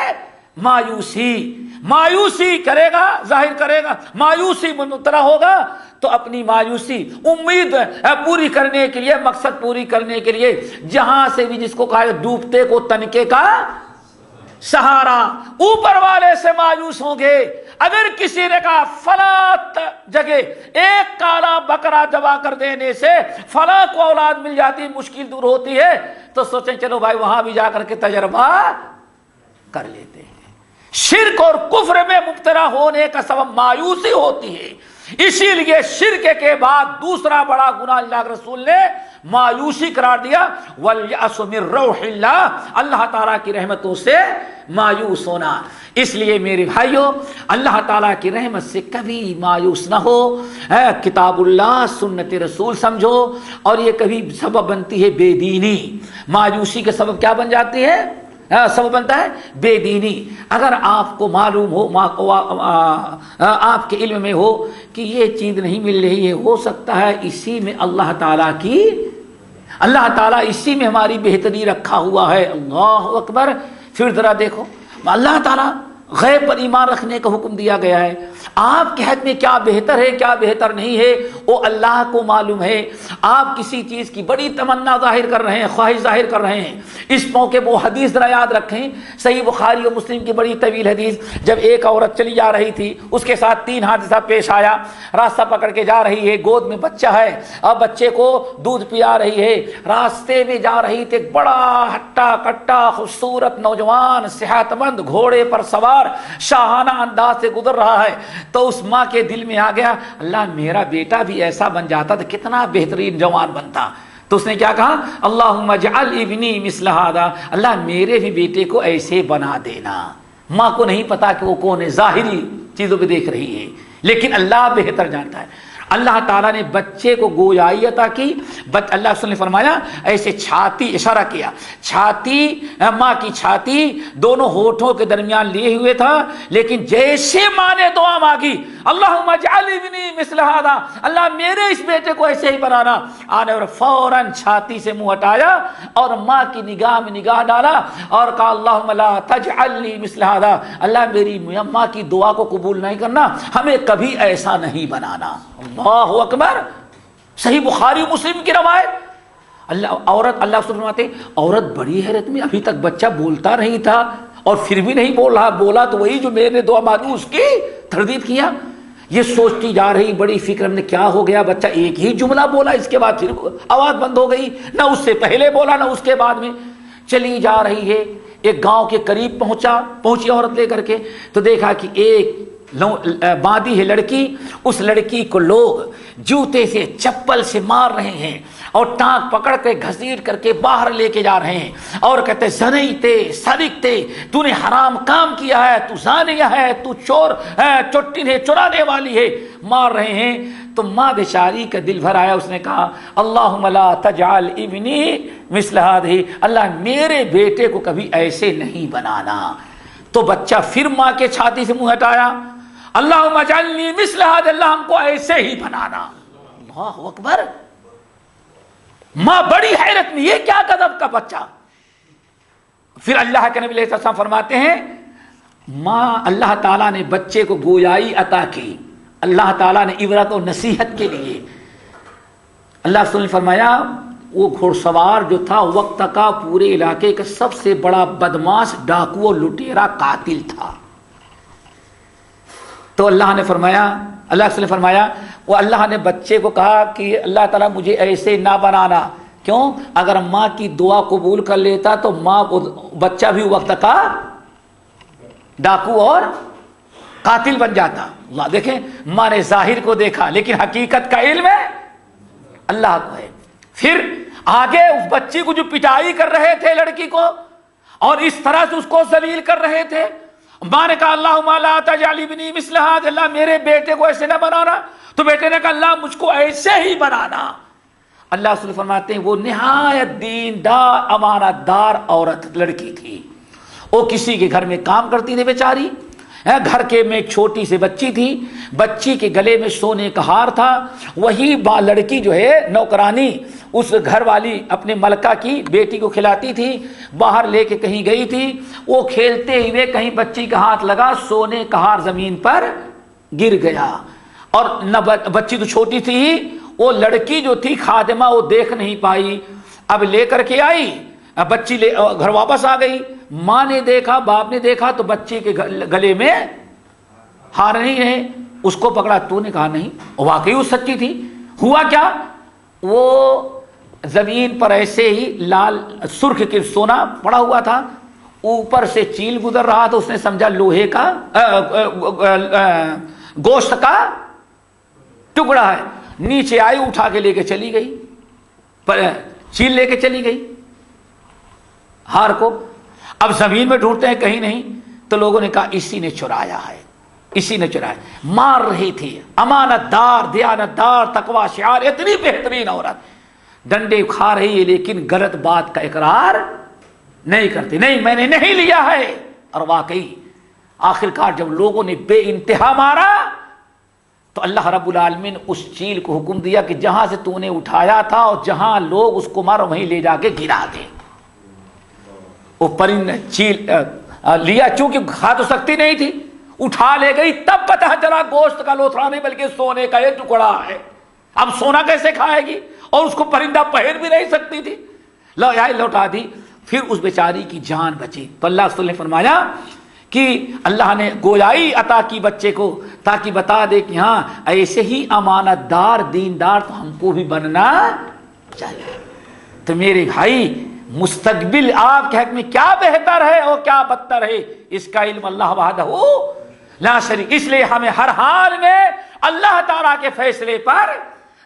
مایوسی کرے گا، ظاہر کرے گا، مایوسی میں مبتلا ہوگا تو اپنی مایوسی امید پوری کرنے کے لیے، مقصد پوری کرنے کے لیے جہاں سے بھی جس کو کہا ڈوبتے کو تنکے کا سہارا، اوپر والے سے مایوس ہوں گے۔ اگر کسی نے کہا فلاں جگہ ایک کالا بکرا ذبح کر دینے سے فلاں کو اولاد مل جاتی، مشکل دور ہوتی ہے، تو سوچیں چلو بھائی وہاں بھی جا کر کے تجربہ کر لیتے ہیں۔ شرک اور کفر میں مبتلا ہونے کا سبب مایوسی ہوتی ہے۔ اسی لیے شرک کے بعد دوسرا بڑا گناہ اللہ کے رسول نے مایوسی قرار دیا، وَالْيَأْسُ مِنْ رَوْحِ اللَّهِ، اللہ تعالیٰ کی رحمتوں سے مایوس ہونا۔ اس لیے میرے بھائیوں، اللہ تعالیٰ کی رحمت سے کبھی مایوس نہ ہو، کتاب اللہ سنت رسول سمجھو، اور یہ کبھی سبب بنتی ہے بے دینی۔ مایوسی کے سبب کیا بن جاتی ہے؟ سبب بنتا ہے بے دینی۔ اگر آپ کو معلوم ہو، آپ کے علم میں ہو کہ یہ چیز نہیں مل رہی ہے، ہو سکتا ہے اسی میں اللہ تعالیٰ اسی میں ہماری بہتری رکھا ہوا ہے۔ اللہ اکبر۔ پھر ذرا دیکھو، اللہ تعالیٰ غیب پر ایمان رکھنے کا حکم دیا گیا ہے۔ آپ کے حد میں کیا بہتر ہے کیا بہتر نہیں ہے وہ اللہ کو معلوم ہے۔ آپ کسی چیز کی بڑی تمنا ظاہر کر رہے ہیں، خواہش ظاہر کر رہے ہیں، اس موقع وہ حدیث ذرا یاد رکھیں، صحیح بخاری اور مسلم کی بڑی طویل حدیث، جب ایک عورت چلی جا رہی تھی، اس کے ساتھ 3 حادثہ پیش آیا۔ راستہ پکڑ کے جا رہی ہے، گود میں بچہ ہے اور بچے کو دودھ پیا رہی ہے، راستے میں جا رہی تھی، ایک بڑا ہٹا کٹا خوبصورت نوجوان صحت مند گھوڑے پر سوار شاہانہ انداز سے گزر رہا ہے، تو اس ماں کے دل میں آ گیا، اللہ میرا بیٹا بھی ایسا بن جاتا تو کتنا بہترین جوان بنتا۔ تو اس نے کیا کہا؟ اللہم اجعل ابنی مثل ھذا، اللہ میرے بھی بیٹے کو ایسے بنا دینا۔ ماں کو نہیں پتا کہ وہ کون ہے، ظاہری چیزوں پہ دیکھ رہی ہے، لیکن اللہ بہتر جانتا ہے۔ اللہ تعالیٰ نے بچے کو گویائی عطا کی۔ اللہ نے فرمایا ایسے چھاتی، اشارہ کیا، چھاتی، ماں کی چھاتی دونوں ہونٹوں کے درمیان لیے ہوئے تھا، لیکن جیسے ماں نے دعا مانگی اللہم اجعل ابنی مثل ھذا، اللہ میرے اس بیٹے کو ایسے ہی بنانا، آنے اور فوراً چھاتی سے منہ ہٹایا اور ماں کی نگاہ میں نگاہ ڈالا اور کہا اللہم لا تجعلنی مثل ھذا، اللہ میری ماں کی دعا کو قبول نہیں کرنا، ہمیں کبھی ایسا نہیں بنانا۔ اللہ اکبر۔ صحیح بخاری مسلم کی روایت۔ اللہ فرماتے عورت بڑی حیرت میں، ابھی تک بچہ بولتا نہیں تھا اور پھر بھی نہیں بول رہا، بولا تو وہی جو میرے نے دعا مانگی اس کی تردید کیا. یہ سوچتی جا رہی بڑی فکر میں کیا ہو گیا، بچہ ایک ہی جملہ بولا، اس کے بعد پھر آواز بند ہو گئی، نہ اس سے پہلے بولا نہ اس کے بعد میں. چلی جا رہی ہے، ایک گاؤں کے قریب پہنچی عورت لے کر کے، تو دیکھا کہ ایک باندھی ہے لڑکی، اس لڑکی کو لوگ جوتے سے چپل سے مار رہے ہیں اور ٹانک پکڑ کے گھسیٹ کر کے باہر لے کے جا رہے ہیں اور کہتے زنیتے سرقتے، تو نے حرام کام کیا ہے، تو زانیہ ہے، تو چور ہے، چٹین ہے، چرانے والی ہے، مار رہے ہیں. تو ماں بیچاری کا دل بھر آیا، اس نے کہا اللہم لا تجعل ابنی مثل ہذہ، اللہ میرے بیٹے کو کبھی ایسے نہیں بنانا. تو بچہ پھر ماں کے چھاتی سے منہ ہٹایا، اللہم اجعلنی مثل ہذہ، اللہ ہم کو ایسے ہی بنانا. اللہ اکبر. ماں بڑی حیرت میں، یہ کیا غضب کا بچہ. پھر اللہ کے نبی علیہ السلام فرماتے ہیں ماں، اللہ تعالیٰ نے بچے کو گویائی عطا کی، اللہ تعالیٰ نے عبرت و نصیحت کے لیے. اللہ رسول نے فرمایا وہ گھوڑ سوار جو تھا وقت کا پورے علاقے کا سب سے بڑا بدماش، ڈاکو، لٹیرا، قاتل تھا. تو اللہ نے فرمایا، اللہ رسول نے فرمایا وہ اللہ نے بچے کو کہا کہ اللہ تعالیٰ مجھے ایسے نہ بنانا. کیوں؟ اگر ماں کی دعا قبول کر لیتا تو ماں بچہ بھی وقت کا ڈاکو اور قاتل بن جاتا. اللہ دیکھیں، ماں نے ظاہر کو دیکھا لیکن حقیقت کا علم ہے اللہ کو ہے. پھر آگے اس بچی کو جو پٹائی کر رہے تھے لڑکی کو اور اس طرح سے اس کو ذلیل کر رہے تھے، ماں نے کہا اللہم لا تجعل ابنی مثل ہذہ، اللہ میرے بیٹے کو ایسے نہ بنانا. تو بیٹے نے کہا اللہ مجھ کو ایسے ہی بنانا. اللہ رسول فرماتے ہیں وہ نہایت دیندار امانت دار عورت لڑکی تھی. وہ کسی کے گھر میں کام کرتی تھی بیچاری، گھر کے میں ایک چھوٹی سی بچی تھی، بچی کے گلے میں سونے کا ہار تھا. وہی لڑکی جو ہے نوکرانی اس گھر والی اپنے ملکہ کی بیٹی کو کھلاتی تھی، باہر لے کے کہیں گئی تھی. وہ کھیلتے ہوئے کہیں بچی کا ہاتھ لگا، سونے کا ہار زمین پر گر گیا. اور نہ بچی تو چھوٹی تھی، وہ لڑکی جو تھی خادمہ وہ دیکھ نہیں پائی. اب لے کر کے آئی، بچی گھر واپس آ گئی. ماں نے دیکھا، باپ نے دیکھا تو بچی کے گلے میں ہار نہیں ہے. اس کو پکڑا، تو نے کہا نہیں، واقعی وہ سچی تھی. ہوا کیا، وہ زمین پر ایسے ہی لال سرخ کے سونا پڑا ہوا تھا، اوپر سے چیل گزر رہا تھا. اس نے سمجھا لوہے کا گوشت کا ٹکڑا ہے. نیچے آئی، اٹھا کے لے کے چلی گئی، چیل لے کے چلی گئی ہار کو. اب زمین میں ڈھونڈتے ہیں کہیں نہیں، تو لوگوں نے کہا اسی نے چرایا ہے، اسی نے چرایا. مار رہی تھی، امانت دار، دیانت دار، تقوی شعار، اتنی بہترین عورت، ڈنڈے کھا رہی ہے لیکن غلط بات کا اقرار نہیں کرتی، نہیں میں نے نہیں لیا ہے. اور واقعی آخرکار جب لوگوں نے بے انتہا مارا تو اللہ رب العالمین اس چیل کو حکم دیا کہ جہاں سے تو نے اٹھایا تھا اور جہاں لوگ اس کو مارو وہیں لے جا کے گرا دے. وہ پرند چیل لیا، چونکہ کھا تو سکتی نہیں تھی، اٹھا لے گئی. تب پتہ چلا گوشت کا لوتھڑا نہیں بلکہ سونے کا یہ ٹکڑا ہے. اب سونا کیسے کھائے گی، اور اس کو پرندہ پہن بھی نہیں سکتی تھی. لوٹا دی. پھر اس بیچاری کی جان بچی. تو اللہ رسول نے فرمایا کہ اللہ نے گویائی عطا کی بچے کو تاکہ بتا دے کہ ہاں ایسے ہی امانت دار دیندار تو ہم کو بھی بننا چاہیے. تو میرے بھائی، مستقبل آپ کے حق میں کیا بہتر ہے اور کیا بدتر ہے، اس کا علم اللہ وحدہ لا شریک. اس لیے ہمیں ہر حال میں اللہ تعالیٰ کے فیصلے پر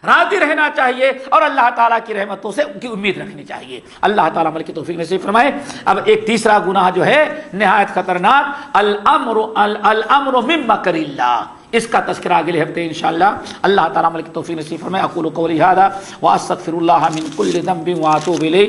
راضی رہنا چاہیے اور اللہ تعالیٰ کی رحمتوں سے ان کی امید رکھنی چاہیے. اللہ تعالیٰ عمل کی توفیق نصیب فرمائے. اب ایک تیسرا گناہ جو ہے نہایت خطرناک، الامر من مکر اللہ، اس کا تذکرہ اگلے ہفتے انشاءاللہ. اللہ تعالیٰ عمل کی توفیق نصیب فرمائے. اقول قولی ھذا واستغفر اللہ من کل ذنب واتوب الیہ.